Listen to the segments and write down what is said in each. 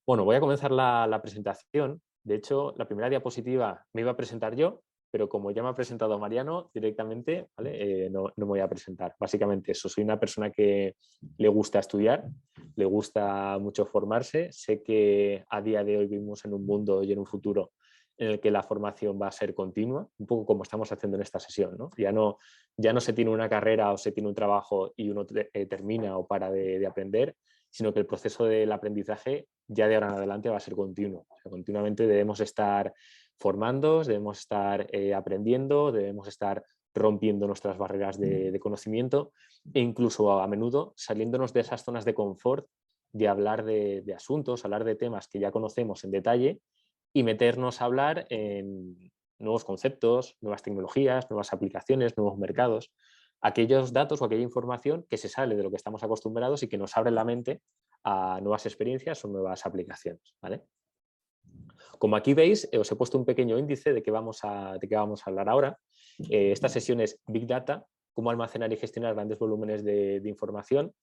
Bueno, voy a comenzar la presentación. De hecho, la primera diapositiva me iba a presentar yo, pero como ya me ha presentado Mariano directamente, ¿vale? No me voy a presentar. Básicamente eso, soy una persona que le gusta estudiar, le gusta mucho formarse. Sé que a día de hoy vivimos en un mundo y en un futuro en el que la formación va a ser continua, un poco como estamos haciendo en esta sesión, ¿no? Ya no se tiene una carrera o se tiene un trabajo y uno termina o para de aprender, sino que el proceso del aprendizaje ya de ahora en adelante va a ser continuo. O sea, continuamente debemos estar formándonos, debemos estar aprendiendo, debemos estar rompiendo nuestras barreras de conocimiento e incluso a menudo saliéndonos de esas zonas de confort de hablar de asuntos, hablar de temas que ya conocemos en detalle y meternos a hablar en nuevos conceptos, nuevas tecnologías, nuevas aplicaciones, nuevos mercados, aquellos datos o aquella información que se sale de lo que estamos acostumbrados y que nos abre la mente a nuevas experiencias o nuevas aplicaciones, ¿vale? Como aquí veis, os he puesto un pequeño índice de qué vamos a hablar ahora. Esta sesión es Big Data, cómo almacenar y gestionar grandes volúmenes de información.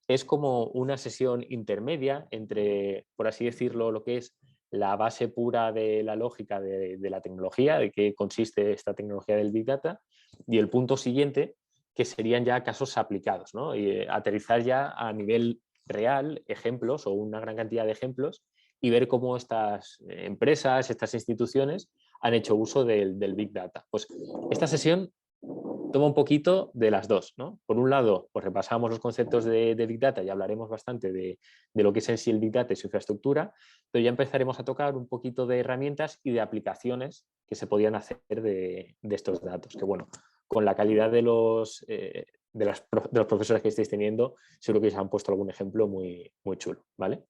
Es como una sesión intermedia entre, por así decirlo, lo que es la base pura de la lógica de la tecnología, de qué consiste esta tecnología del Big Data, y el punto siguiente, que serían ya casos aplicados, ¿no? Y aterrizar ya a nivel real ejemplos o una gran cantidad de ejemplos y ver cómo estas empresas, estas instituciones han hecho uso del Big Data. Pues esta sesión toma un poquito de las dos, ¿no? Por un lado, pues repasamos los conceptos de Big Data y hablaremos bastante de lo que es en sí el Big Data y su infraestructura, pero ya empezaremos a tocar un poquito de herramientas y de aplicaciones que se podían hacer de estos datos, que bueno, con la calidad de los profesores que estáis teniendo, seguro que os han puesto algún ejemplo muy, muy chulo, ¿vale?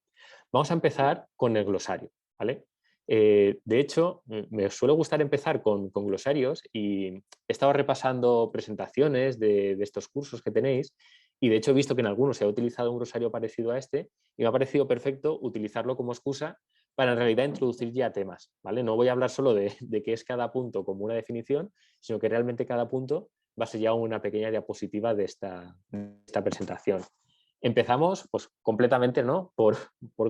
Vamos a empezar con el glosario, ¿vale? De hecho, me suele gustar empezar con glosarios y he estado repasando presentaciones de estos cursos que tenéis y de hecho he visto que en algunos se ha utilizado un glosario parecido a este y me ha parecido perfecto utilizarlo como excusa para en realidad introducir ya temas, ¿vale? No voy a hablar solo de qué es cada punto como una definición, sino que realmente cada punto va a ser ya una pequeña diapositiva de esta presentación. Empezamos pues completamente, ¿no? por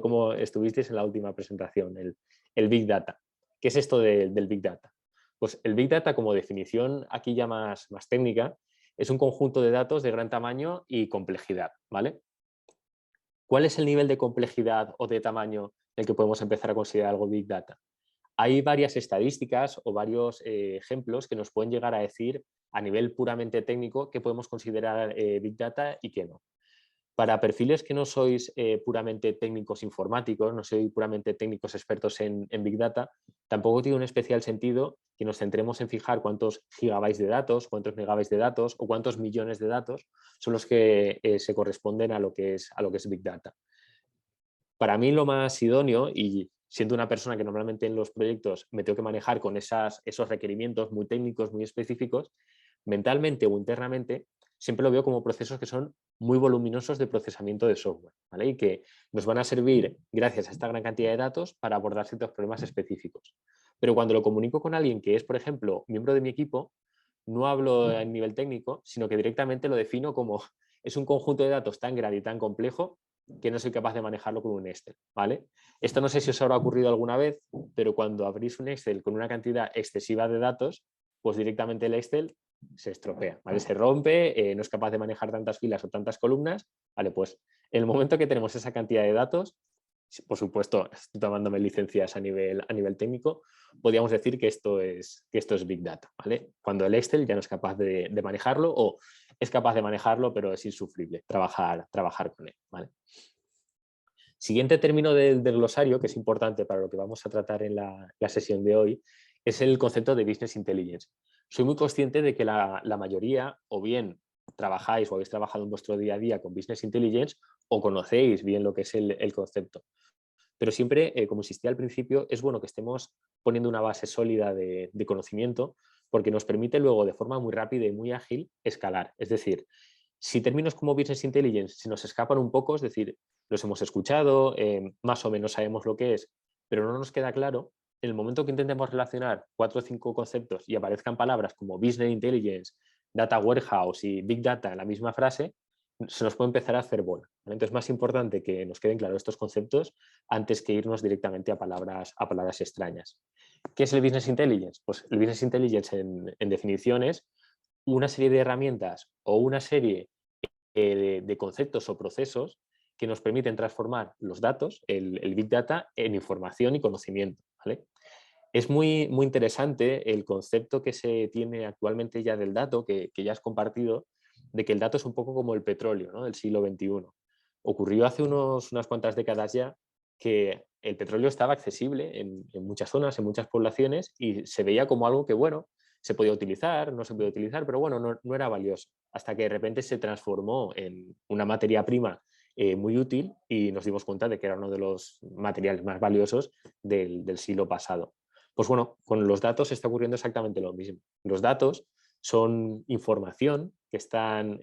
cómo estuvisteis en la última presentación, el Big Data. ¿Qué es esto del Big Data? Pues el Big Data, como definición aquí ya más técnica, es un conjunto de datos de gran tamaño y complejidad, ¿vale? ¿Cuál es el nivel de complejidad o de tamaño en el que podemos empezar a considerar algo Big Data? Hay varias estadísticas o varios ejemplos que nos pueden llegar a decir a nivel puramente técnico qué podemos considerar Big Data y qué no. Para perfiles que no sois puramente técnicos informáticos, no sois puramente técnicos expertos en Big Data, tampoco tiene un especial sentido que nos centremos en fijar cuántos gigabytes de datos, cuántos megabytes de datos o cuántos millones de datos son los que se corresponden a lo que es Big Data. Para mí lo más idóneo, y siendo una persona que normalmente en los proyectos me tengo que manejar con esos requerimientos muy técnicos, muy específicos, mentalmente o internamente, siempre lo veo como procesos que son muy voluminosos de procesamiento de software, ¿vale? Y que nos van a servir, gracias a esta gran cantidad de datos, para abordar ciertos problemas específicos. Pero cuando lo comunico con alguien que es, por ejemplo, miembro de mi equipo, no hablo a nivel técnico, sino que directamente lo defino como es un conjunto de datos tan grande y tan complejo que no soy capaz de manejarlo con un Excel, ¿vale? Esto no sé si os habrá ocurrido alguna vez, pero cuando abrís un Excel con una cantidad excesiva de datos, pues directamente el Excel se estropea, ¿vale? Se rompe, no es capaz de manejar tantas filas o tantas columnas, ¿vale? Pues en el momento que tenemos esa cantidad de datos, por supuesto, estoy tomándome licencias a nivel técnico, podríamos decir que esto es Big Data, ¿vale? Cuando el Excel ya no es capaz de manejarlo o es capaz de manejarlo, pero es insufrible trabajar con él, ¿vale? Siguiente término del glosario, que es importante para lo que vamos a tratar en la sesión de hoy, es el concepto de Business Intelligence. Soy muy consciente de que la mayoría, o bien trabajáis o habéis trabajado en vuestro día a día con Business Intelligence, o conocéis bien lo que es el concepto. Pero siempre, como insistía al principio, es bueno que estemos poniendo una base sólida de conocimiento porque nos permite luego de forma muy rápida y muy ágil escalar. Es decir, si términos como Business Intelligence se nos escapan un poco, es decir, los hemos escuchado, más o menos sabemos lo que es, pero no nos queda claro, en el momento que intentemos relacionar 4 o 5 conceptos y aparezcan palabras como Business Intelligence, Data Warehouse y Big Data en la misma frase, se nos puede empezar a hacer bola, ¿vale? Entonces es más importante que nos queden claros estos conceptos antes que irnos directamente a palabras extrañas. ¿Qué es el Business Intelligence? Pues el Business Intelligence en definición es una serie de herramientas o una serie de conceptos o procesos que nos permiten transformar los datos, el Big Data, en información y conocimiento, ¿vale? Es muy interesante el concepto que se tiene actualmente ya del dato, que ya has compartido, de que el dato es un poco como el petróleo, ¿no?, del siglo XXI. Ocurrió hace unas cuantas décadas ya que el petróleo estaba accesible en muchas zonas, en muchas poblaciones, y se veía como algo que, bueno, se podía utilizar, no se podía utilizar, pero bueno, no era valioso. Hasta que de repente se transformó en una materia prima muy útil y nos dimos cuenta de que era uno de los materiales más valiosos del siglo pasado. Pues bueno, con los datos está ocurriendo exactamente lo mismo. Los datos son información que están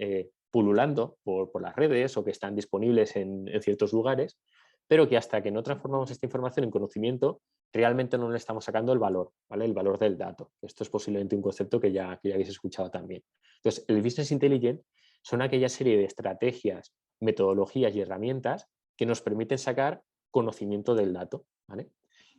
pululando por las redes o que están disponibles en ciertos lugares, pero que hasta que no transformamos esta información en conocimiento, realmente no le estamos sacando el valor, ¿vale? El valor del dato. Esto es posiblemente un concepto que ya habéis escuchado también. Entonces, el Business Intelligence son aquella serie de estrategias, metodologías y herramientas que nos permiten sacar conocimiento del dato, ¿vale?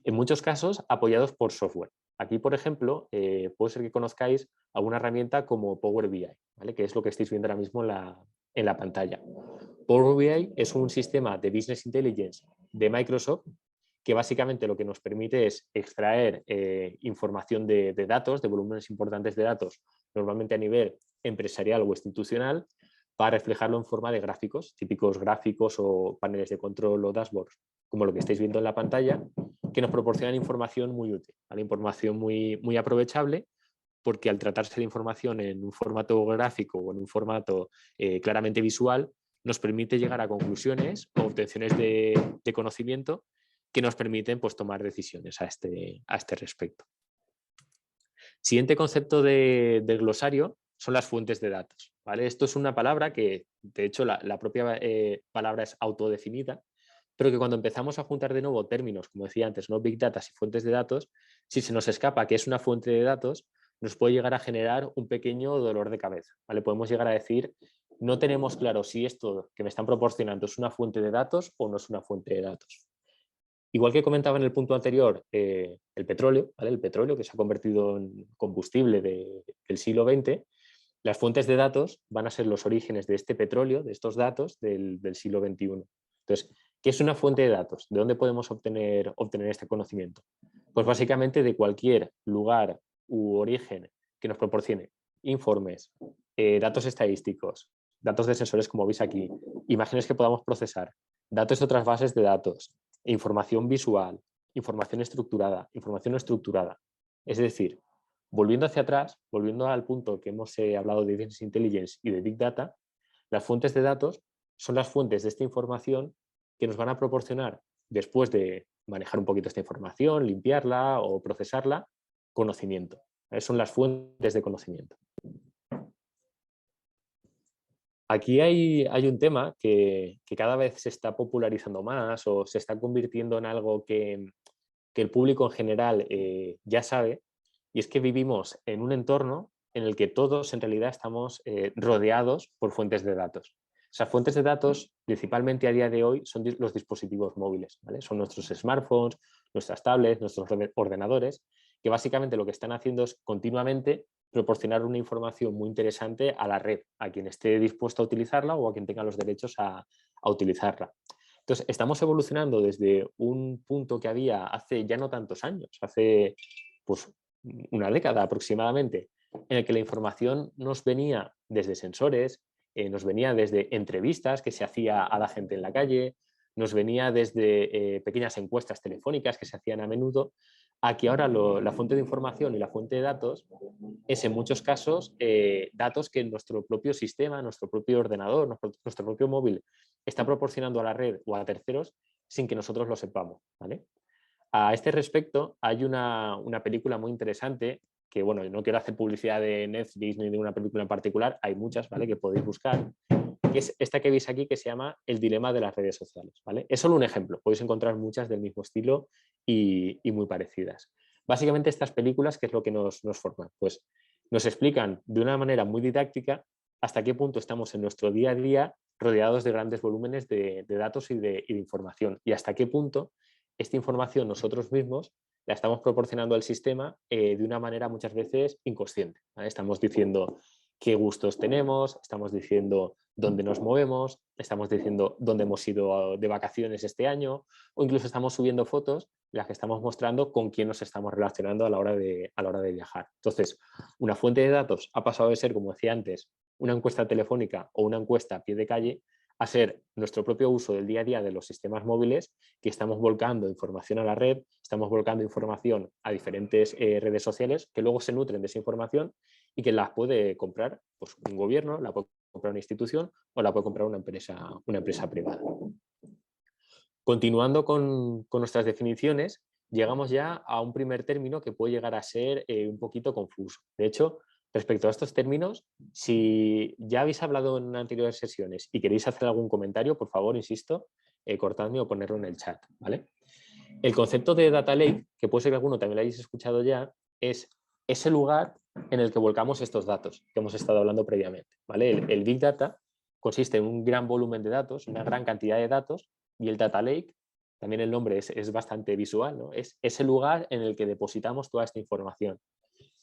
En muchos casos apoyados por software. Aquí, por ejemplo, puede ser que conozcáis alguna herramienta como Power BI, ¿vale?, que es lo que estáis viendo ahora mismo en la pantalla. Power BI es un sistema de Business Intelligence de Microsoft que básicamente lo que nos permite es extraer información de datos, de volúmenes importantes de datos, normalmente a nivel empresarial o institucional, para reflejarlo en forma de gráficos, típicos gráficos o paneles de control o dashboards, como lo que estáis viendo en la pantalla, que nos proporcionan información muy útil, ¿vale? Información muy aprovechable, porque al tratarse de información en un formato gráfico o en un formato claramente visual, nos permite llegar a conclusiones o obtenciones de conocimiento que nos permiten, pues, tomar decisiones a este respecto. Siguiente concepto del glosario son las fuentes de datos, ¿vale? Esto es una palabra que, de hecho, la propia palabra es autodefinida, pero que cuando empezamos a juntar de nuevo términos, como decía antes, ¿no?, Big Data y fuentes de datos, si se nos escapa que es una fuente de datos, nos puede llegar a generar un pequeño dolor de cabeza, ¿vale? Podemos llegar a decir, no tenemos claro si esto que me están proporcionando es una fuente de datos o no es una fuente de datos. Igual que comentaba en el punto anterior, el petróleo, ¿vale?, el petróleo que se ha convertido en combustible del siglo XX, las fuentes de datos van a ser los orígenes de este petróleo, de estos datos del siglo XXI. Entonces, ¿qué es una fuente de datos? ¿De dónde podemos obtener este conocimiento? Pues básicamente de cualquier lugar u origen que nos proporcione informes, datos estadísticos, datos de sensores como veis aquí, imágenes que podamos procesar, datos de otras bases de datos, información visual, información estructurada, información no estructurada. Es decir, volviendo hacia atrás, volviendo al punto que hemos hablado de Business Intelligence y de Big Data, las fuentes de datos son las fuentes de esta información que nos van a proporcionar, después de manejar un poquito esta información, limpiarla o procesarla, conocimiento. Son las fuentes de conocimiento. Aquí hay un tema que cada vez se está popularizando más o se está convirtiendo en algo que el público en general ya sabe, y es que vivimos en un entorno en el que todos en realidad estamos rodeados por fuentes de datos. Esas fuentes de datos, principalmente a día de hoy, son los dispositivos móviles, ¿vale? Son nuestros smartphones, nuestras tablets, nuestros ordenadores, que básicamente lo que están haciendo es continuamente proporcionar una información muy interesante a la red, a quien esté dispuesto a utilizarla o a quien tenga los derechos a utilizarla. Entonces, estamos evolucionando desde un punto que había hace ya no tantos años, hace pues una década aproximadamente, en el que la información nos venía desde sensores, nos venía desde entrevistas que se hacía a la gente en la calle, nos venía desde pequeñas encuestas telefónicas que se hacían a menudo, a que ahora la fuente de información y la fuente de datos es en muchos casos datos que nuestro propio sistema, nuestro propio ordenador, nuestro propio móvil está proporcionando a la red o a terceros sin que nosotros lo sepamos, ¿vale? A este respecto hay una película muy interesante que, bueno, no quiero hacer publicidad de Netflix ni de una película en particular, hay muchas, ¿vale?, que podéis buscar, que es esta que veis aquí, que se llama El dilema de las redes sociales, ¿vale? Es solo un ejemplo, podéis encontrar muchas del mismo estilo y muy parecidas. Básicamente estas películas, ¿qué es lo que nos forman? Pues nos explican de una manera muy didáctica hasta qué punto estamos en nuestro día a día rodeados de grandes volúmenes de datos y de información, y hasta qué punto esta información nosotros mismos la estamos proporcionando al sistema de una manera muchas veces inconsciente, ¿vale? Estamos diciendo qué gustos tenemos, estamos diciendo dónde nos movemos, estamos diciendo dónde hemos ido de vacaciones este año, o incluso estamos subiendo fotos en las que estamos mostrando con quién nos estamos relacionando a la hora de viajar. Entonces, una fuente de datos ha pasado de ser, como decía antes, una encuesta telefónica o una encuesta a pie de calle, a ser nuestro propio uso del día a día de los sistemas móviles, que estamos volcando información a la red, estamos volcando información a diferentes redes sociales que luego se nutren de esa información y que las puede comprar pues, un gobierno, la puede comprar una institución o la puede comprar una empresa privada. Continuando con nuestras definiciones, llegamos ya a un primer término que puede llegar a ser un poquito confuso. De hecho, respecto a estos términos, si ya habéis hablado en anteriores sesiones y queréis hacer algún comentario, por favor, insisto, cortadme o ponerlo en el chat, ¿vale? El concepto de data lake, que puede ser que alguno también lo hayáis escuchado ya, es ese lugar en el que volcamos estos datos que hemos estado hablando previamente, ¿vale? El Big Data consiste en un gran volumen de datos, una gran cantidad de datos, y el Data Lake, también el nombre es bastante visual, ¿no? Es ese lugar en el que depositamos toda esta información.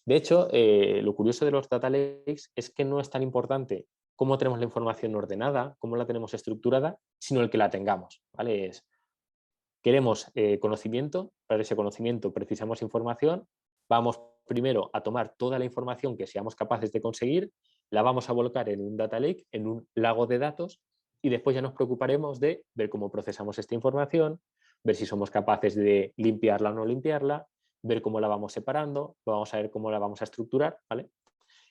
De hecho, lo curioso de los data lakes es que no es tan importante cómo tenemos la información ordenada, cómo la tenemos estructurada, sino el que la tengamos, ¿vale? Queremos conocimiento, para ese conocimiento precisamos información, vamos primero a tomar toda la información que seamos capaces de conseguir, la vamos a volcar en un data lake, en un lago de datos, y después ya nos preocuparemos de ver cómo procesamos esta información, ver si somos capaces de limpiarla o no limpiarla, ver cómo la vamos separando, vamos a ver cómo la vamos a estructurar, ¿vale?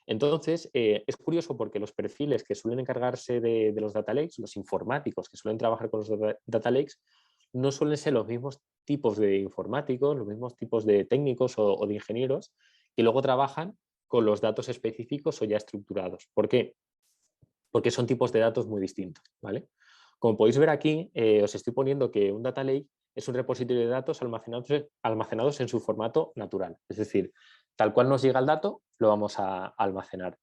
Entonces, es curioso porque los perfiles que suelen encargarse de los data lakes, los informáticos que suelen trabajar con los data lakes, no suelen ser los mismos tipos de informáticos, los mismos tipos de técnicos o de ingenieros que luego trabajan con los datos específicos o ya estructurados. ¿Por qué? Porque son tipos de datos muy distintos, ¿vale? Como podéis ver aquí, os estoy poniendo que un data lake es un repositorio de datos almacenados en su formato natural. Es decir, tal cual nos llega el dato, lo vamos a almacenar.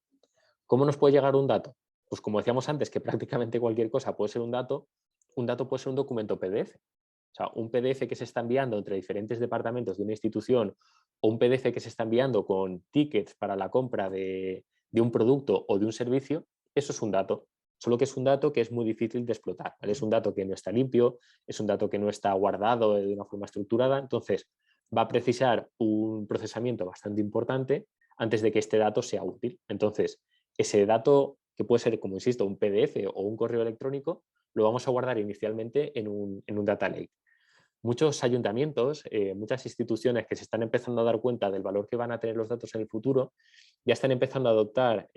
¿Cómo nos puede llegar un dato? Pues como decíamos antes, que prácticamente cualquier cosa puede ser un dato puede ser un documento PDF. O sea, un PDF que se está enviando entre diferentes departamentos de una institución o un PDF que se está enviando con tickets para la compra de un producto o de un servicio, eso es un dato. Solo que es un dato que es muy difícil de explotar, ¿vale? Es un dato que no está limpio, es un dato que no está guardado de una forma estructurada, entonces va a precisar un procesamiento bastante importante antes de que este dato sea útil. Entonces, ese dato, que puede ser, como insisto, un PDF o un correo electrónico, lo vamos a guardar inicialmente en un data lake. Muchos ayuntamientos, muchas instituciones que se están empezando a dar cuenta del valor que van a tener los datos en el futuro, ya están empezando a adoptar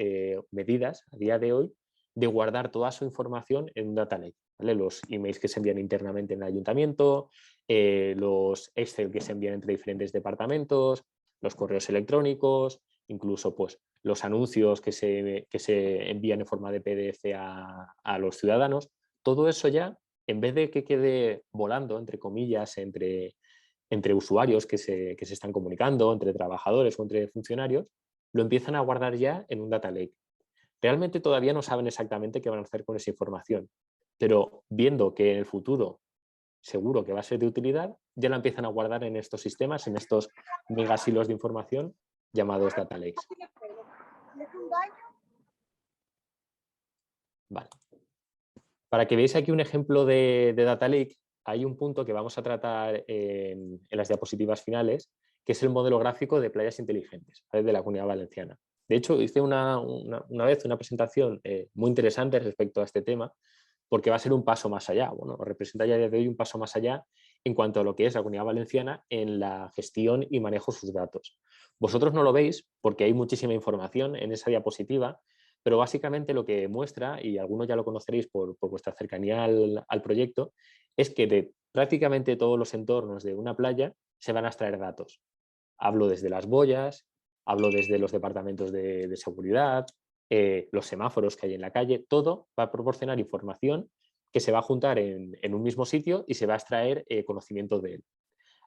medidas a día de hoy de guardar toda su información en un data lake, ¿vale? Los emails que se envían internamente en el ayuntamiento, los Excel que se envían entre diferentes departamentos, los correos electrónicos, incluso pues, los anuncios que se envían en forma de PDF a los ciudadanos. Todo eso ya, en vez de que quede volando, entre comillas, entre usuarios que se están comunicando, entre trabajadores o entre funcionarios, lo empiezan a guardar ya en un data lake. Realmente todavía no saben exactamente qué van a hacer con esa información, pero viendo que en el futuro seguro que va a ser de utilidad, ya la empiezan a guardar en estos sistemas, en estos megasilos de información llamados data lakes. Vale. Para que veáis aquí un ejemplo de data lake, hay un punto que vamos a tratar en las diapositivas finales, que es el modelo gráfico de playas inteligentes, ¿vale? De la Comunidad Valenciana. De hecho, hice una vez una presentación muy interesante respecto a este tema, porque va a ser un paso más allá. Bueno, representa ya a día de hoy un paso más allá en cuanto a lo que es la Comunidad Valenciana en la gestión y manejo de sus datos. Vosotros no lo veis porque hay muchísima información en esa diapositiva, pero básicamente lo que muestra, y algunos ya lo conoceréis por vuestra cercanía al proyecto, es que de prácticamente todos los entornos de una playa se van a extraer datos. Hablo desde las boyas, hablo desde los departamentos de seguridad, los semáforos que hay en la calle, todo va a proporcionar información que se va a juntar en un mismo sitio y se va a extraer conocimiento de él.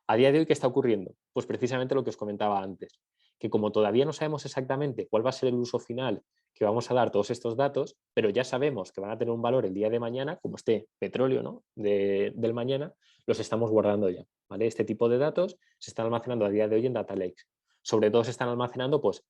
A día de hoy, ¿qué está ocurriendo? Pues precisamente lo que os comentaba antes, que como todavía no sabemos exactamente cuál va a ser el uso final que vamos a dar todos estos datos, pero ya sabemos que van a tener un valor el día de mañana, como este petróleo, ¿no?, del mañana, los estamos guardando ya, ¿vale? Este tipo de datos se están almacenando a día de hoy en Data Lakes. Sobre todo se están almacenando pues,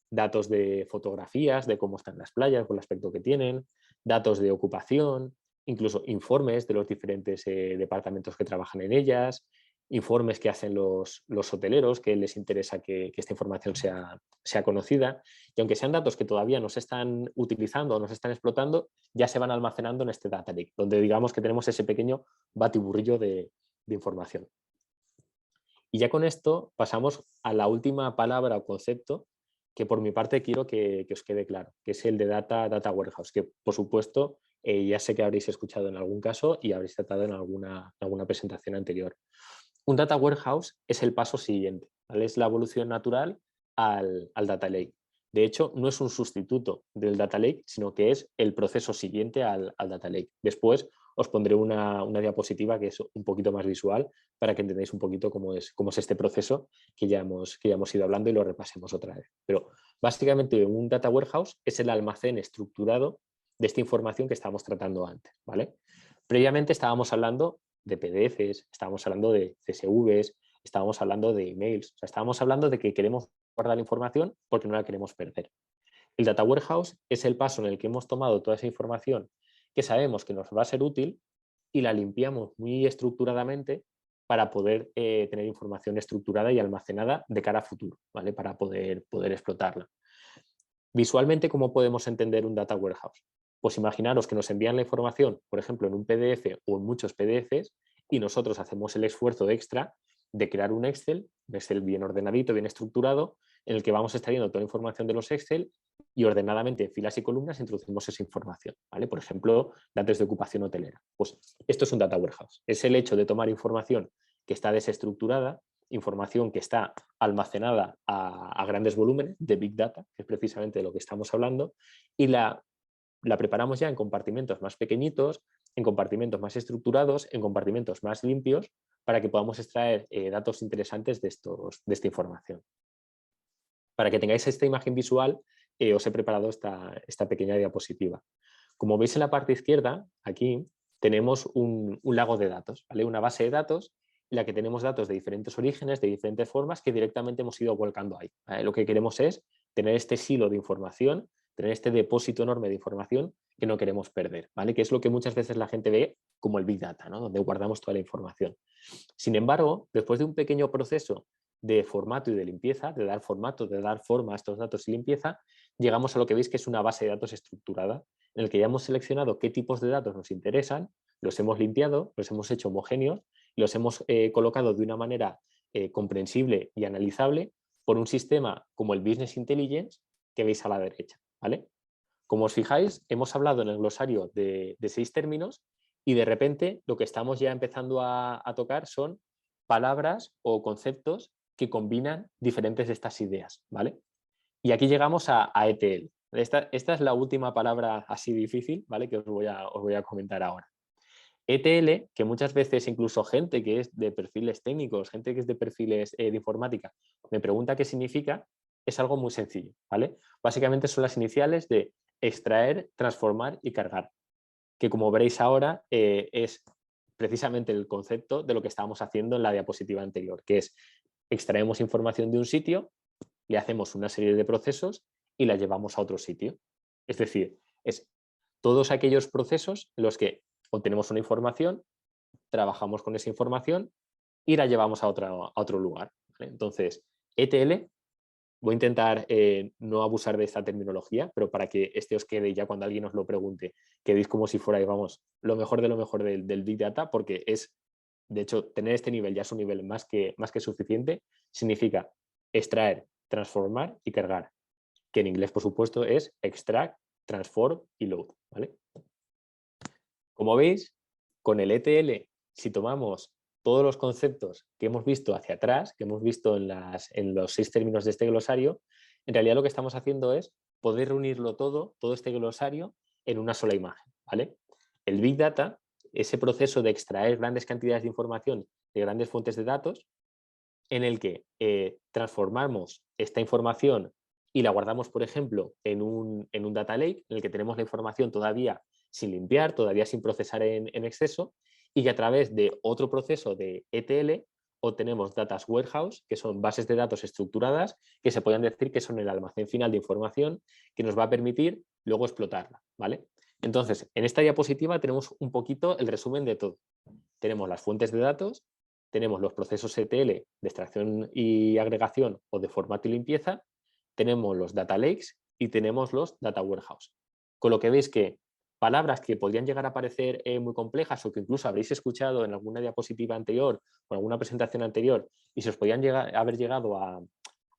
datos de fotografías, de cómo están las playas, con el aspecto que tienen, datos de ocupación, incluso informes de los diferentes departamentos que trabajan en ellas, informes que hacen los hoteleros, que les interesa que esta información sea conocida. Y aunque sean datos que todavía no se están utilizando o no se están explotando, ya se van almacenando en este data lake, donde digamos que tenemos ese pequeño batiburrillo de información. Y ya con esto pasamos a la última palabra o concepto que por mi parte quiero que os quede claro, que es el de Data Warehouse, que por supuesto ya sé que habréis escuchado en algún caso y habréis tratado en alguna presentación anterior. Un Data Warehouse es el paso siguiente, ¿vale? Es la evolución natural al Data Lake. De hecho, no es un sustituto del Data Lake, sino que es el proceso siguiente al Data Lake. Después os pondré una diapositiva que es un poquito más visual para que entendáis un poquito cómo es este proceso que ya hemos ido hablando y lo repasemos otra vez. Pero básicamente un Data Warehouse es el almacén estructurado de esta información que estábamos tratando antes, ¿vale? Previamente estábamos hablando de PDFs, estábamos hablando de CSVs, estábamos hablando de emails, o sea, estábamos hablando de que queremos guardar la información porque no la queremos perder. El Data Warehouse es el paso en el que hemos tomado toda esa información que sabemos que nos va a ser útil y la limpiamos muy estructuradamente para poder tener información estructurada y almacenada de cara a futuro, ¿vale? Para poder explotarla. Visualmente, ¿cómo podemos entender un Data Warehouse? Pues imaginaros que nos envían la información, por ejemplo, en un PDF o en muchos PDFs, y nosotros hacemos el esfuerzo extra de crear un Excel bien ordenadito, bien estructurado, en el que vamos extrayendo toda la información de los Excel y ordenadamente en filas y columnas introducimos esa información, ¿vale? Por ejemplo, datos de ocupación hotelera. Pues esto es un Data Warehouse. Es el hecho de tomar información que está desestructurada, información que está almacenada a grandes volúmenes de Big Data, que es precisamente de lo que estamos hablando, y la preparamos ya en compartimentos más pequeñitos, en compartimentos más estructurados, en compartimentos más limpios, para que podamos extraer datos interesantes de esta información. Para que tengáis esta imagen visual, os he preparado esta pequeña diapositiva. Como veis en la parte izquierda, aquí tenemos un lago de datos, ¿vale? Una base de datos en la que tenemos datos de diferentes orígenes, de diferentes formas, que directamente hemos ido volcando ahí, ¿vale? Lo que queremos es tener este silo de información, tener este depósito enorme de información que no queremos perder, ¿vale? Que es lo que muchas veces la gente ve como el Big Data, ¿no? Donde guardamos toda la información. Sin embargo, después de un pequeño proceso de formato y de limpieza, de dar formato, de dar forma a estos datos y limpieza, llegamos a lo que veis que es una base de datos estructurada, en el que ya hemos seleccionado qué tipos de datos nos interesan, los hemos limpiado, los hemos hecho homogéneos y los hemos colocado de una manera comprensible y analizable por un sistema como el Business Intelligence que veis a la derecha, ¿vale? Como os fijáis, hemos hablado en el glosario de 6 términos y de repente lo que estamos ya empezando a tocar son palabras o conceptos que combinan diferentes de estas ideas, ¿vale? Y aquí llegamos a ETL. Esta es la última palabra así difícil, ¿vale? Que os voy a comentar ahora. ETL, que muchas veces incluso gente que es de perfiles técnicos, gente que es de perfiles de informática, me pregunta qué significa, es algo muy sencillo, ¿vale? Básicamente son las iniciales de extraer, transformar y cargar, que como veréis ahora es precisamente el concepto de lo que estábamos haciendo en la diapositiva anterior, que es extraemos información de un sitio, le hacemos una serie de procesos y la llevamos a otro sitio. Es decir, es todos aquellos procesos en los que obtenemos una información, trabajamos con esa información y la llevamos a otro lugar, ¿vale? Entonces, ETL, voy a intentar no abusar de esta terminología, pero para que este os quede ya cuando alguien os lo pregunte, quedéis como si fuera, vamos, lo mejor de lo mejor del Big Data, porque es, de hecho, tener este nivel ya es un nivel más que suficiente, significa extraer, transformar y cargar, que en inglés, por supuesto, es extract, transform y load, ¿vale? Como veis, con el ETL, si tomamos todos los conceptos que hemos visto hacia atrás, que hemos visto en los 6 términos de este glosario, en realidad lo que estamos haciendo es poder reunirlo todo este glosario, en una sola imagen, ¿vale? El Big Data, ese proceso de extraer grandes cantidades de información de grandes fuentes de datos, en el que transformamos esta información y la guardamos, por ejemplo, en un data lake en el que tenemos la información todavía sin limpiar, todavía sin procesar en exceso, y que a través de otro proceso de ETL obtenemos data warehouse, que son bases de datos estructuradas, que se pueden decir que son el almacén final de información que nos va a permitir luego explotarla, ¿vale? Entonces, en esta diapositiva tenemos un poquito el resumen de todo. Tenemos las fuentes de datos, tenemos los procesos ETL de extracción y agregación o de formato y limpieza, tenemos los data lakes y tenemos los data warehouse. Con lo que veis que palabras que podrían llegar a parecer muy complejas o que incluso habréis escuchado en alguna diapositiva anterior o en alguna presentación anterior y se os podían haber llegado a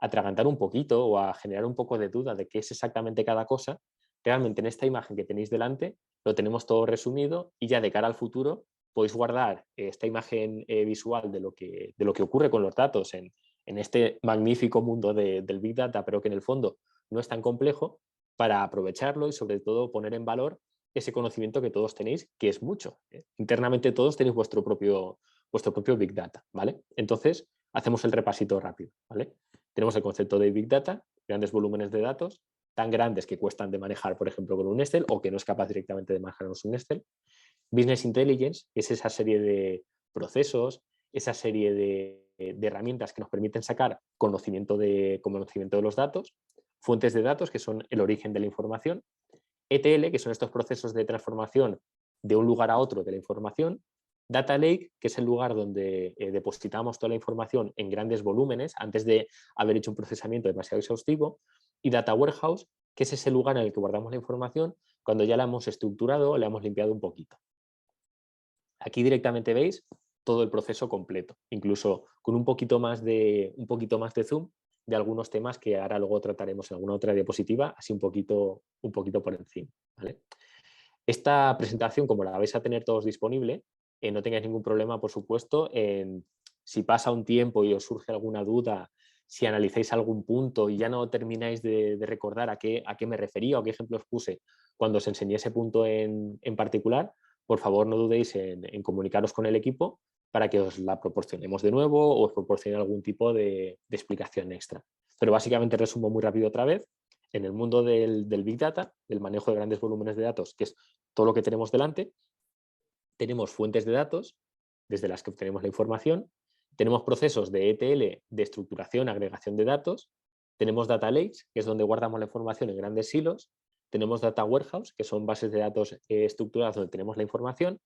atragantar un poquito o a generar un poco de duda de qué es exactamente cada cosa, realmente en esta imagen que tenéis delante lo tenemos todo resumido y ya de cara al futuro podéis guardar esta imagen visual de lo que ocurre con los datos en este magnífico mundo del Big Data, pero que en el fondo no es tan complejo, para aprovecharlo y sobre todo poner en valor ese conocimiento que todos tenéis, que es mucho. Internamente todos tenéis vuestro propio Big Data, ¿vale? Entonces, hacemos el repasito rápido, ¿vale? Tenemos el concepto de Big Data, grandes volúmenes de datos, tan grandes que cuestan de manejar, por ejemplo, con un Excel, o que no es capaz directamente de manejar con un Excel. Business Intelligence es esa serie de procesos, esa serie de herramientas que nos permiten sacar conocimiento de los datos, fuentes de datos, que son el origen de la información, ETL, que son estos procesos de transformación de un lugar a otro de la información, Data Lake, que es el lugar donde depositamos toda la información en grandes volúmenes antes de haber hecho un procesamiento demasiado exhaustivo, y Data Warehouse, que es ese lugar en el que guardamos la información cuando ya la hemos estructurado o la hemos limpiado un poquito. Aquí directamente veis todo el proceso completo, incluso con un poquito más de zoom de algunos temas que ahora luego trataremos en alguna otra diapositiva, así un poquito por encima, ¿vale? Esta presentación, como la vais a tener todos disponible, no tengáis ningún problema, por supuesto, en si pasa un tiempo y os surge alguna duda, si analizáis algún punto y ya no termináis de recordar a qué me refería o qué ejemplos puse cuando os enseñé ese punto en particular, por favor no dudéis en comunicaros con el equipo para que os la proporcionemos de nuevo o os proporcione algún tipo de explicación extra. Pero básicamente resumo muy rápido otra vez. En el mundo del Big Data, del manejo de grandes volúmenes de datos, que es todo lo que tenemos delante, tenemos fuentes de datos desde las que obtenemos la información, tenemos procesos de ETL de estructuración, agregación de datos, tenemos data lakes, que es donde guardamos la información en grandes silos, tenemos data warehouse, que son bases de datos estructuradas donde tenemos la información,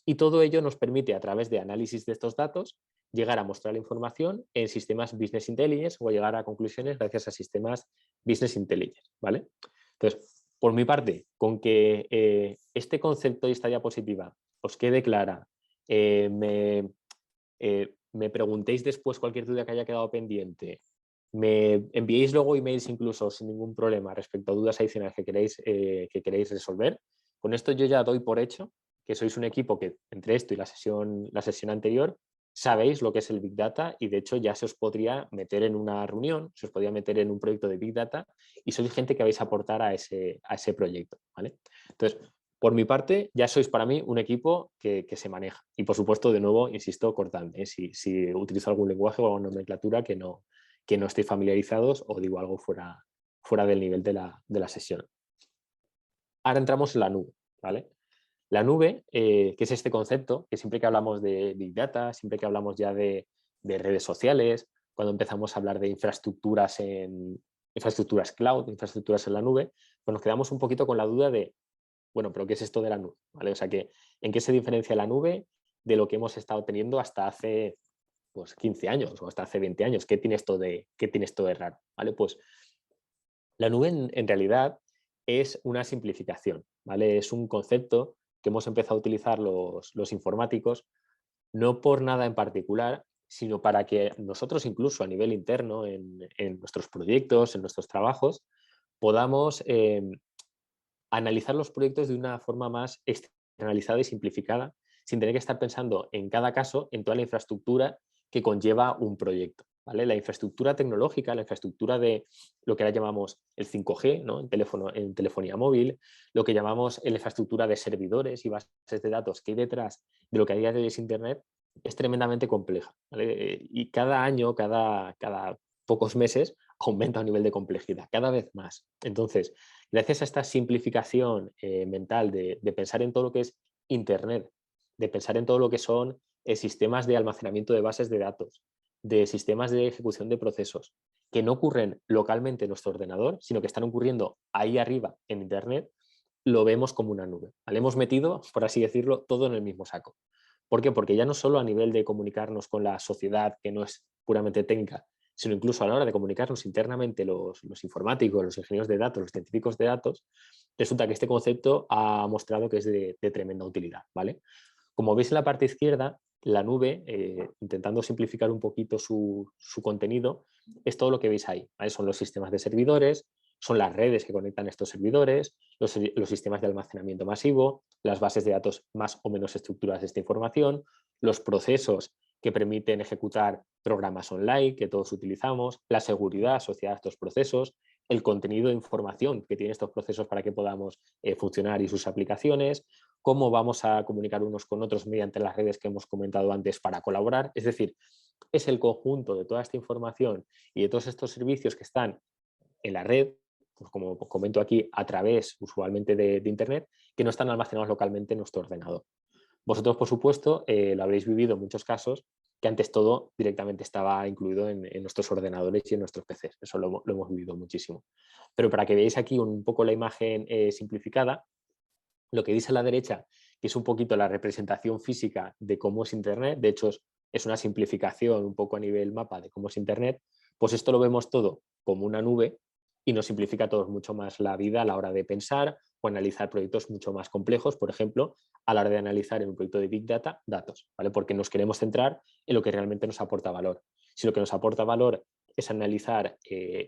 y todo ello nos permite, a través de análisis de estos datos, llegar a mostrar la información en sistemas Business Intelligence o llegar a conclusiones gracias a sistemas Business Intelligence, ¿vale? Entonces, por mi parte, con que este concepto y esta diapositiva os quede clara, me preguntéis después cualquier duda que haya quedado pendiente, me enviéis luego emails incluso sin ningún problema respecto a dudas adicionales que queréis resolver. Con esto yo ya doy por hecho que sois un equipo que entre esto y la sesión anterior sabéis lo que es el Big Data y de hecho ya se os podría meter en una reunión, se os podría meter en un proyecto de Big Data y sois gente que vais a aportar a ese proyecto, ¿vale? Entonces, por mi parte, ya sois para mí un equipo que se maneja. Y por supuesto, de nuevo, insisto, cortadme si utilizo algún lenguaje o alguna nomenclatura que no estéis familiarizados o digo algo fuera del nivel de la sesión. Ahora entramos en la nube, ¿vale? La nube, que es este concepto, que siempre que hablamos de Big Data, siempre que hablamos ya de redes sociales, cuando empezamos a hablar de infraestructuras cloud, infraestructuras en la nube, pues nos quedamos un poquito con la duda de, bueno, pero ¿qué es esto de la nube? ¿Vale? O sea, ¿en qué se diferencia la nube de lo que hemos estado teniendo hasta hace 15 años o hasta hace 20 años? ¿Qué tiene esto de raro? ¿Vale? Pues la nube en realidad es una simplificación, ¿vale? Es un concepto que hemos empezado a utilizar los informáticos no por nada en particular, sino para que nosotros incluso a nivel interno en nuestros proyectos, en nuestros trabajos, podamos analizar los proyectos de una forma más externalizada y simplificada, sin tener que estar pensando en cada caso en toda la infraestructura que conlleva un proyecto, ¿vale? La infraestructura tecnológica, la infraestructura de lo que ahora llamamos el 5G, ¿no? en telefonía móvil, lo que llamamos la infraestructura de servidores y bases de datos que hay detrás de lo que a día de hoy es Internet, es tremendamente compleja, ¿vale? Y cada año, cada pocos meses, aumenta un nivel de complejidad, cada vez más. Entonces, gracias a esta simplificación mental de pensar en todo lo que es Internet, de pensar en todo lo que son sistemas de almacenamiento de bases de datos, de sistemas de ejecución de procesos, que no ocurren localmente en nuestro ordenador, sino que están ocurriendo ahí arriba en Internet, lo vemos como una nube. ¿Vale? Hemos metido, por así decirlo, todo en el mismo saco. ¿Por qué? Porque ya no solo a nivel de comunicarnos con la sociedad, que no es puramente técnica, sino incluso a la hora de comunicarnos internamente los informáticos, los ingenieros de datos, los científicos de datos, resulta que este concepto ha mostrado que es de tremenda utilidad. ¿Vale? Como veis en la parte izquierda, la nube, intentando simplificar un poquito su contenido, es todo lo que veis ahí. ¿Vale? Son los sistemas de servidores, son las redes que conectan estos servidores, los sistemas de almacenamiento masivo, las bases de datos más o menos estructuradas de esta información, los procesos que permiten ejecutar programas online que todos utilizamos, la seguridad asociada a estos procesos, el contenido de información que tienen estos procesos para que podamos funcionar y sus aplicaciones, cómo vamos a comunicar unos con otros mediante las redes que hemos comentado antes para colaborar. Es decir, es el conjunto de toda esta información y de todos estos servicios que están en la red, pues como comento aquí, a través usualmente de Internet, que no están almacenados localmente en nuestro ordenador. Vosotros, por supuesto, lo habréis vivido en muchos casos, que antes todo directamente estaba incluido en nuestros ordenadores y en nuestros PCs. Eso lo hemos vivido muchísimo. Pero para que veáis aquí un poco la imagen simplificada, lo que dice a la derecha, que es un poquito la representación física de cómo es Internet, de hecho es una simplificación un poco a nivel mapa de cómo es Internet, pues esto lo vemos todo como una nube y nos simplifica a todos mucho más la vida a la hora de pensar o analizar proyectos mucho más complejos, por ejemplo, a la hora de analizar en un proyecto de Big Data datos, ¿vale? Porque nos queremos centrar en lo que realmente nos aporta valor. Si lo que nos aporta valor es analizar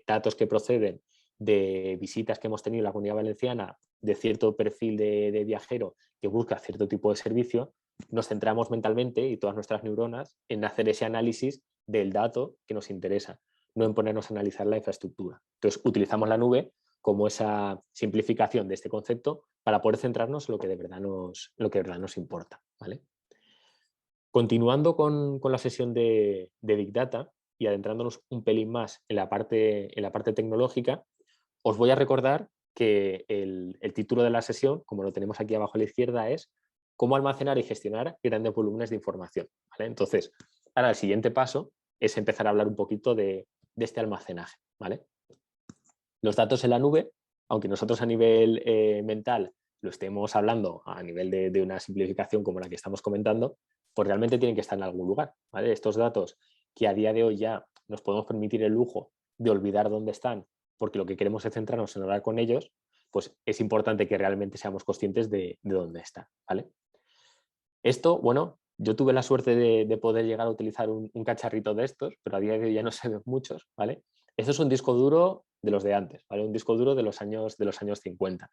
datos que proceden de visitas que hemos tenido en la Comunidad Valenciana, de cierto perfil de viajero que busca cierto tipo de servicio, nos centramos mentalmente y todas nuestras neuronas en hacer ese análisis del dato que nos interesa, no en ponernos a analizar la infraestructura. Entonces, utilizamos la nube como esa simplificación de este concepto para poder centrarnos en lo que de verdad nos importa. ¿Vale? Continuando con la sesión de Big Data y adentrándonos un pelín más en la parte tecnológica, os voy a recordar que el título de la sesión, como lo tenemos aquí abajo a la izquierda, es cómo almacenar y gestionar grandes volúmenes de información. ¿Vale? Entonces, ahora el siguiente paso es empezar a hablar un poquito de este almacenaje. ¿Vale? Los datos en la nube, aunque nosotros a nivel mental lo estemos hablando a nivel de una simplificación como la que estamos comentando, pues realmente tienen que estar en algún lugar. ¿Vale? Estos datos que a día de hoy ya nos podemos permitir el lujo de olvidar dónde están, porque lo que queremos es centrarnos en hablar con ellos, pues es importante que realmente seamos conscientes de dónde están. ¿Vale? Esto, bueno, yo tuve la suerte de poder llegar a utilizar un cacharrito de estos, pero a día de hoy ya no se ven muchos. ¿Vale? Esto es un disco duro de los de antes, ¿vale? Un disco duro de los años 50.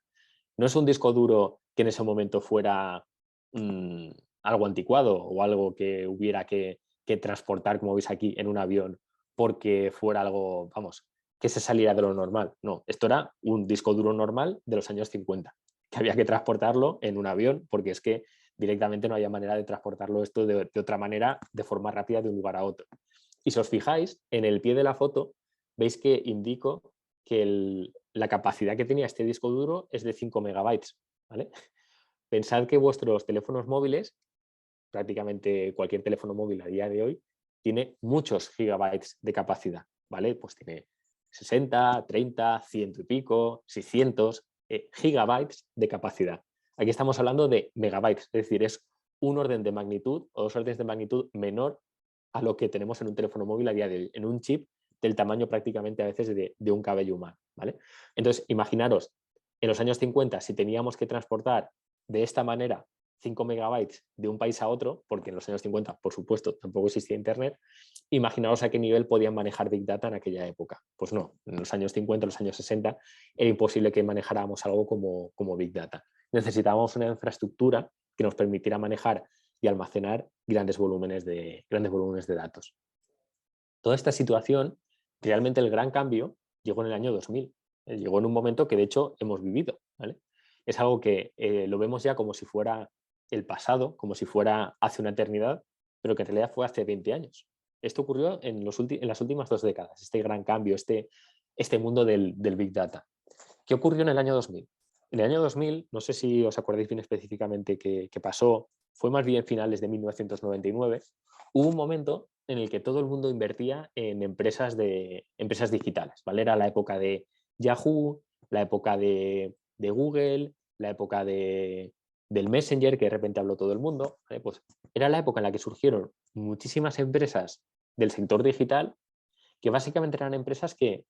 No es un disco duro que en ese momento fuera algo anticuado o algo que hubiera que transportar, como veis aquí, en un avión porque fuera algo, vamos, que se saliera de lo normal. No, esto era un disco duro normal de los años 50, que había que transportarlo en un avión porque es que directamente no había manera de transportarlo esto de otra manera, de forma rápida de un lugar a otro. Y si os fijáis, en el pie de la foto, veis que indico que la capacidad que tenía este disco duro es de 5 megabytes. ¿Vale? Pensad que vuestros teléfonos móviles, prácticamente cualquier teléfono móvil a día de hoy, tiene muchos gigabytes de capacidad. ¿Vale? Pues tiene 60, 30, 100 y pico, 600 gigabytes de capacidad. Aquí estamos hablando de megabytes, es decir, es un orden de magnitud o 2 órdenes de magnitud menor a lo que tenemos en un teléfono móvil a día de hoy, en un chip del tamaño prácticamente a veces de un cabello humano. ¿Vale? Entonces, imaginaros, en los años 50, si teníamos que transportar de esta manera 5 megabytes de un país a otro, porque en los años 50, por supuesto, tampoco existía Internet, imaginaos a qué nivel podían manejar Big Data en aquella época. Pues no, en los años 50, en los años 60, era imposible que manejáramos algo como Big Data. Necesitábamos una infraestructura que nos permitiera manejar y almacenar grandes volúmenes de datos. Toda esta situación, realmente el gran cambio llegó en el año 2000. Llegó en un momento que de hecho hemos vivido. ¿Vale? Es algo que lo vemos ya como si fuera el pasado, como si fuera hace una eternidad, pero que en realidad fue hace 20 años. Esto ocurrió en las últimas 2 décadas, este gran cambio, este mundo del Big Data. ¿Qué ocurrió en el año 2000? En el año 2000, no sé si os acordáis bien específicamente qué pasó, fue más bien finales de 1999, hubo un momento en el que todo el mundo invertía en empresas digitales, ¿vale? Era la época de Yahoo, la época de Google, la época del Messenger, que de repente habló todo el mundo, ¿vale? Pues era la época en la que surgieron muchísimas empresas del sector digital que básicamente eran empresas que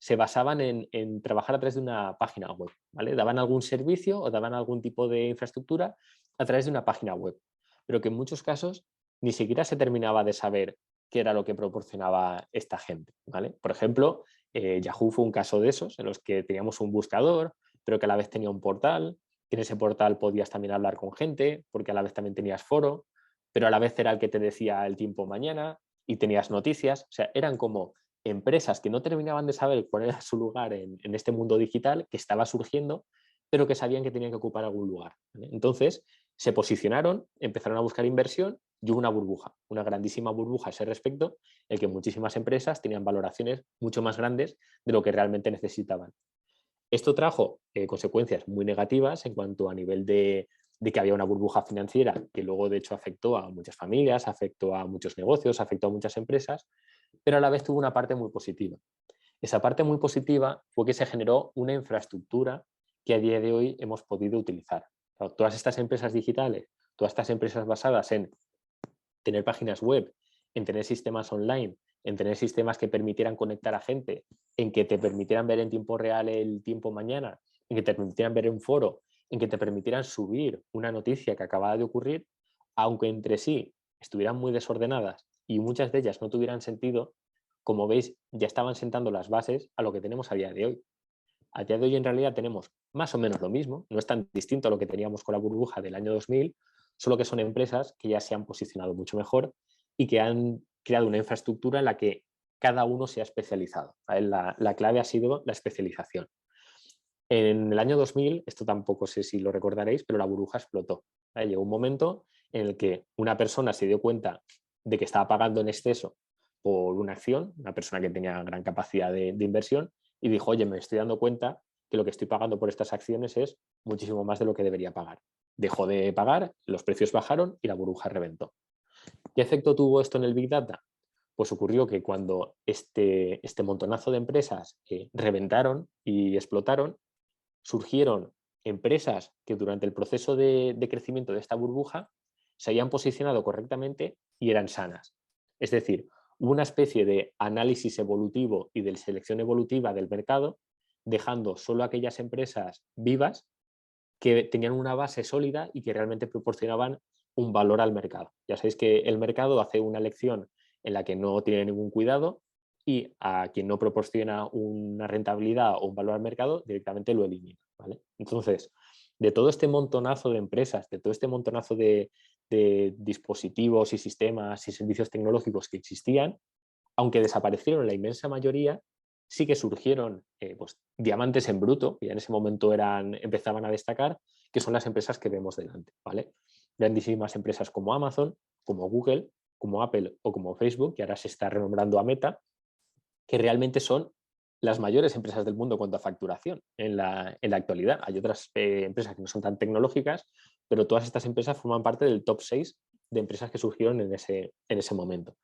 se basaban en trabajar a través de una página web, ¿vale? Daban algún servicio o daban algún tipo de infraestructura a través de una página web, pero que en muchos casos ni siquiera se terminaba de saber qué era lo que proporcionaba esta gente, ¿vale? Por ejemplo, Yahoo fue un caso de esos, en los que teníamos un buscador, pero que a la vez tenía un portal, que en ese portal podías también hablar con gente, porque a la vez también tenías foro, pero a la vez era el que te decía el tiempo mañana y tenías noticias, o sea, eran como empresas que no terminaban de saber cuál era su lugar en este mundo digital que estaba surgiendo, pero que sabían que tenían que ocupar algún lugar, ¿vale? Entonces, se posicionaron, empezaron a buscar inversión y hubo una burbuja, una grandísima burbuja a ese respecto, en que muchísimas empresas tenían valoraciones mucho más grandes de lo que realmente necesitaban. Esto trajo consecuencias muy negativas en cuanto a nivel de que había una burbuja financiera que luego de hecho afectó a muchas familias, afectó a muchos negocios, afectó a muchas empresas, pero a la vez tuvo una parte muy positiva. Esa parte muy positiva fue que se generó una infraestructura que a día de hoy hemos podido utilizar. Claro, todas estas empresas digitales, todas estas empresas basadas en tener páginas web, en tener sistemas online, en tener sistemas que permitieran conectar a gente, en que te permitieran ver en tiempo real el tiempo mañana, en que te permitieran ver un foro, en que te permitieran subir una noticia que acababa de ocurrir, aunque entre sí estuvieran muy desordenadas y muchas de ellas no tuvieran sentido, como veis, ya estaban sentando las bases a lo que tenemos a día de hoy. A día de hoy en realidad tenemos más o menos lo mismo, no es tan distinto a lo que teníamos con la burbuja del año 2000, solo que son empresas que ya se han posicionado mucho mejor y que han creado una infraestructura en la que cada uno se ha especializado, ¿vale? La clave ha sido la especialización. En el año 2000, esto tampoco sé si lo recordaréis, pero la burbuja explotó, ¿vale? Llegó un momento en el que una persona se dio cuenta de que estaba pagando en exceso por una acción, una persona que tenía gran capacidad de inversión, y dijo, oye, me estoy dando cuenta que lo que estoy pagando por estas acciones es muchísimo más de lo que debería pagar. Dejó de pagar, los precios bajaron y la burbuja reventó. ¿Qué efecto tuvo esto en el Big Data? Pues ocurrió que cuando este montonazo de empresas reventaron y explotaron, surgieron empresas que durante el proceso de crecimiento de esta burbuja se habían posicionado correctamente y eran sanas. Es decir, hubo una especie de análisis evolutivo y de selección evolutiva del mercado, dejando solo aquellas empresas vivas que tenían una base sólida y que realmente proporcionaban un valor al mercado. Ya sabéis que el mercado hace una elección en la que no tiene ningún cuidado y a quien no proporciona una rentabilidad o un valor al mercado directamente lo elimina, ¿vale? Entonces, de todo este montonazo de empresas, de todo este montonazo de dispositivos y sistemas y servicios tecnológicos que existían, aunque desaparecieron la inmensa mayoría, sí que surgieron pues, diamantes en bruto, que ya en ese momento empezaban a destacar, que son las empresas que vemos delante, ¿vale? Grandísimas empresas como Amazon, como Google, como Apple o como Facebook, que ahora se está renombrando a Meta, que realmente son las mayores empresas del mundo en cuanto a facturación en la actualidad. Hay otras empresas que no son tan tecnológicas, pero todas estas empresas forman parte del top 6 de empresas que surgieron en ese momento.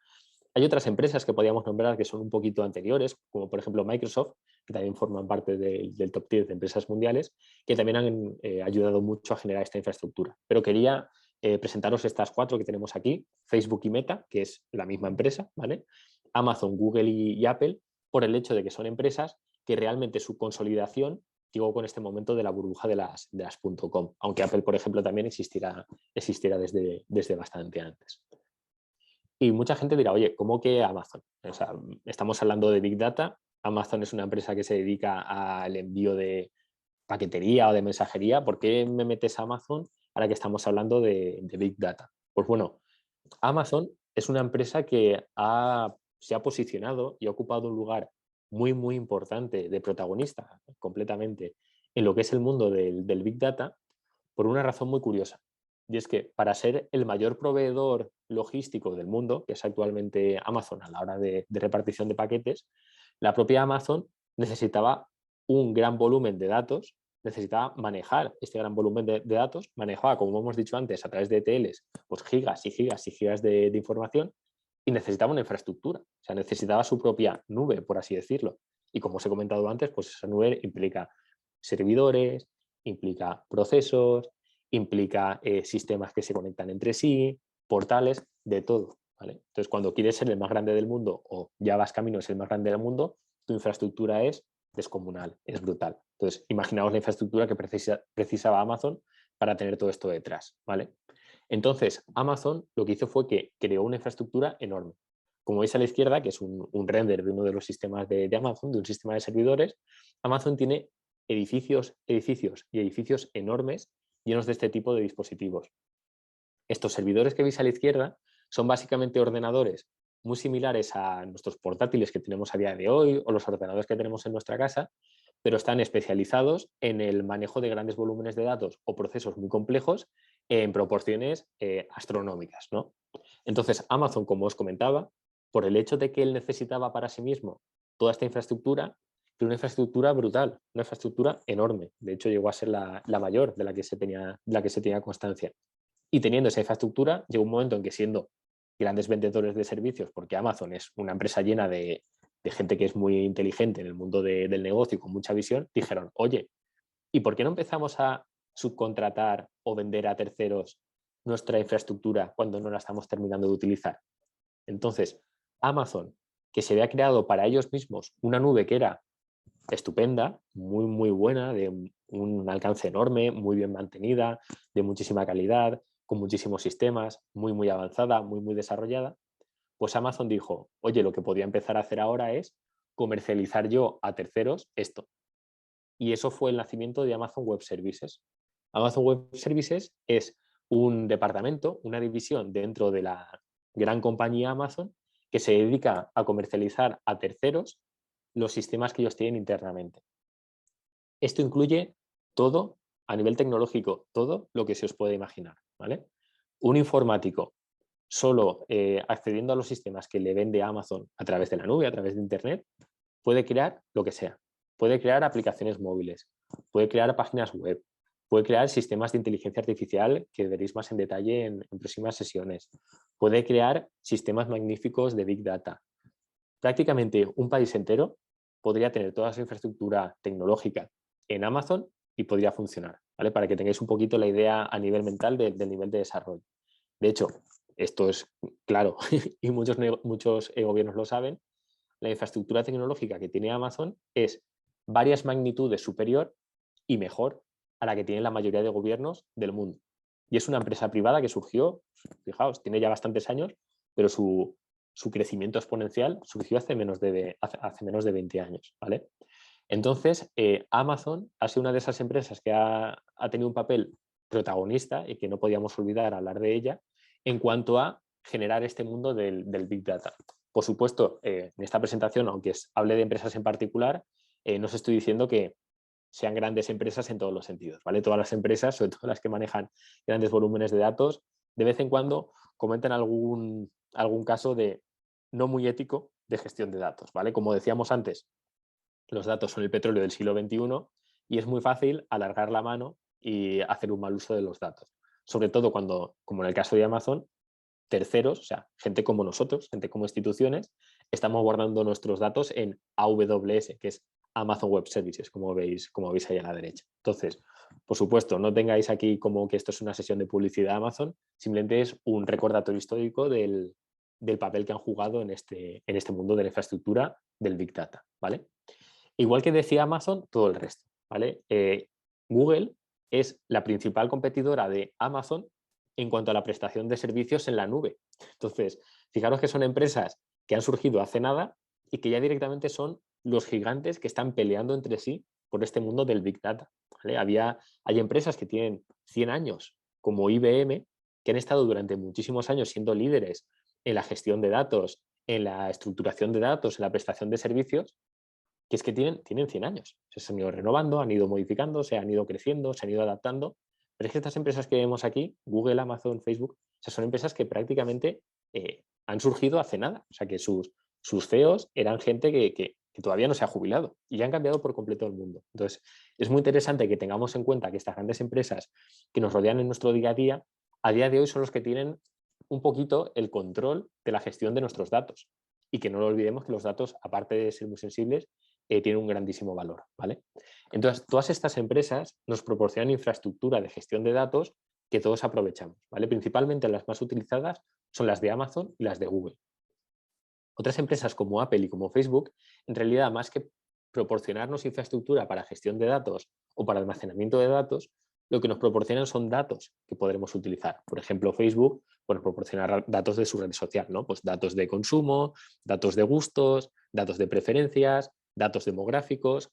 Hay otras empresas que podríamos nombrar que son un poquito anteriores, como por ejemplo Microsoft, que también forman parte del top 10 de empresas mundiales, que también han ayudado mucho a generar esta infraestructura. Pero quería presentaros estas 4 que tenemos aquí, Facebook y Meta, que es la misma empresa, ¿vale? Amazon, Google y Apple, por el hecho de que son empresas que realmente su consolidación llegó con este momento de la burbuja de las .com, aunque Apple, por ejemplo, también existiera desde bastante antes. Y mucha gente dirá, oye, ¿cómo que Amazon? O sea, estamos hablando de Big Data. Amazon es una empresa que se dedica al envío de paquetería o de mensajería. ¿Por qué me metes a Amazon ahora que estamos hablando de Big Data? Pues bueno, Amazon es una empresa que se ha posicionado y ha ocupado un lugar muy, muy importante de protagonista completamente en lo que es el mundo del Big Data por una razón muy curiosa. y es que para ser el mayor proveedor logístico del mundo, que es actualmente Amazon a la hora de repartición de paquetes, la propia Amazon necesitaba un gran volumen de datos, necesitaba manejar este gran volumen de datos, manejaba, como hemos dicho antes, a través de ETLs, pues gigas y gigas y gigas de información, y necesitaba una infraestructura, o sea, necesitaba su propia nube, por así decirlo. Y como os he comentado antes, pues esa nube implica servidores, implica procesos, implica sistemas que se conectan entre sí, portales, de todo. ¿Vale? Entonces, cuando quieres ser el más grande del mundo o ya vas camino a ser el más grande del mundo, tu infraestructura es descomunal, es brutal. Entonces, imaginaos la infraestructura que precisaba Amazon para tener todo esto detrás. ¿Vale? Entonces, Amazon lo que hizo fue que creó una infraestructura enorme. Como veis a la izquierda, que es un render de uno de los sistemas de Amazon, de un sistema de servidores, Amazon tiene edificios y edificios enormes llenos de este tipo de dispositivos. Estos servidores que veis a la izquierda son básicamente ordenadores muy similares a nuestros portátiles que tenemos a día de hoy o los ordenadores que tenemos en nuestra casa, pero están especializados en el manejo de grandes volúmenes de datos o procesos muy complejos en proporciones astronómicas, ¿no? Entonces, Amazon, como os comentaba, por el hecho de que él necesitaba para sí mismo toda esta infraestructura, pero una infraestructura brutal, una infraestructura enorme. De hecho, llegó a ser la mayor de la que se tenía constancia. Y teniendo esa infraestructura, llegó un momento en que siendo grandes vendedores de servicios, porque Amazon es una empresa llena de gente que es muy inteligente en el mundo del negocio y con mucha visión, dijeron, oye, ¿y por qué no empezamos a subcontratar o vender a terceros nuestra infraestructura cuando no la estamos terminando de utilizar? Entonces, Amazon, que se había creado para ellos mismos una nube que era estupenda, muy, muy buena, de un alcance enorme, muy bien mantenida, de muchísima calidad, con muchísimos sistemas, muy, muy avanzada, muy, muy desarrollada, pues Amazon dijo, oye, lo que podía empezar a hacer ahora es comercializar yo a terceros esto. Y eso fue el nacimiento de Amazon Web Services. Amazon Web Services es un departamento, una división dentro de la gran compañía Amazon que se dedica a comercializar a terceros los sistemas que ellos tienen internamente. Esto incluye todo a nivel tecnológico, todo lo que se os puede imaginar. ¿Vale? Un informático solo accediendo a los sistemas que le vende Amazon a través de la nube, a través de Internet, puede crear lo que sea. Puede crear aplicaciones móviles, puede crear páginas web, puede crear sistemas de inteligencia artificial que veréis más en detalle en próximas sesiones. Puede crear sistemas magníficos de Big Data. Prácticamente un país entero podría tener toda su infraestructura tecnológica en Amazon y podría funcionar, ¿vale? Para que tengáis un poquito la idea a nivel mental del nivel de desarrollo. De hecho, esto es claro y muchos gobiernos lo saben, la infraestructura tecnológica que tiene Amazon es varias magnitudes superior y mejor a la que tienen la mayoría de gobiernos del mundo. Y es una empresa privada que surgió, fijaos, tiene ya bastantes años, pero su crecimiento exponencial surgió hace menos de 20 años. ¿Vale? Entonces, Amazon ha sido una de esas empresas que ha tenido un papel protagonista y que no podíamos olvidar hablar de ella en cuanto a generar este mundo del Big Data. Por supuesto, en esta presentación, aunque hable de empresas en particular, no os estoy diciendo que sean grandes empresas en todos los sentidos. ¿Vale? Todas las empresas, sobre todo las que manejan grandes volúmenes de datos, de vez en cuando comentan algún caso de no muy ético de gestión de datos. ¿Vale? Como decíamos antes, los datos son el petróleo del siglo XXI y es muy fácil alargar la mano y hacer un mal uso de los datos. Sobre todo cuando, como en el caso de Amazon, terceros, o sea, gente como nosotros, gente como instituciones, estamos guardando nuestros datos en AWS, que es Amazon Web Services, como veis ahí a la derecha. Entonces, por supuesto, no tengáis aquí como que esto es una sesión de publicidad de Amazon, simplemente es un recordatorio histórico del papel que han jugado en este mundo de la infraestructura del Big Data, ¿vale? Igual que decía Amazon, todo el resto, ¿vale? Google es la principal competidora de Amazon en cuanto a la prestación de servicios en la nube. Entonces, fijaros que son empresas que han surgido hace nada y que ya directamente son los gigantes que están peleando entre sí por este mundo del Big Data. ¿Vale? Hay empresas que tienen 100 años, como IBM, que han estado durante muchísimos años siendo líderes en la gestión de datos, en la estructuración de datos, en la prestación de servicios, que es que tienen 100 años. Se han ido renovando, han ido modificando, se han ido creciendo, se han ido adaptando, Pero es que estas empresas que vemos aquí, Google, Amazon, Facebook, o sea, son empresas que prácticamente han surgido hace nada. O sea, que sus CEOs eran gente que todavía no se ha jubilado y ya han cambiado por completo el mundo. Entonces, es muy interesante que tengamos en cuenta que estas grandes empresas que nos rodean en nuestro día a día de hoy son los que tienen un poquito el control de la gestión de nuestros datos. Y que no lo olvidemos que los datos, aparte de ser muy sensibles, tienen un grandísimo valor, ¿vale? Entonces, todas estas empresas nos proporcionan infraestructura de gestión de datos que todos aprovechamos, ¿vale? Principalmente las más utilizadas son las de Amazon y las de Google. Otras empresas como Apple y como Facebook, en realidad, más que proporcionarnos infraestructura para gestión de datos o para almacenamiento de datos, lo que nos proporcionan son datos que podremos utilizar. Por ejemplo, Facebook pues, nos proporciona datos de su red social, ¿no? Pues datos de consumo, datos de gustos, datos de preferencias, datos demográficos.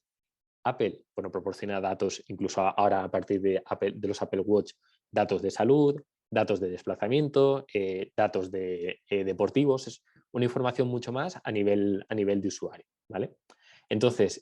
Apple bueno, proporciona datos, incluso ahora a partir de los Apple Watch, datos de salud, datos de desplazamiento, datos deportivos. Es una información mucho más a nivel de usuario, ¿vale? Entonces,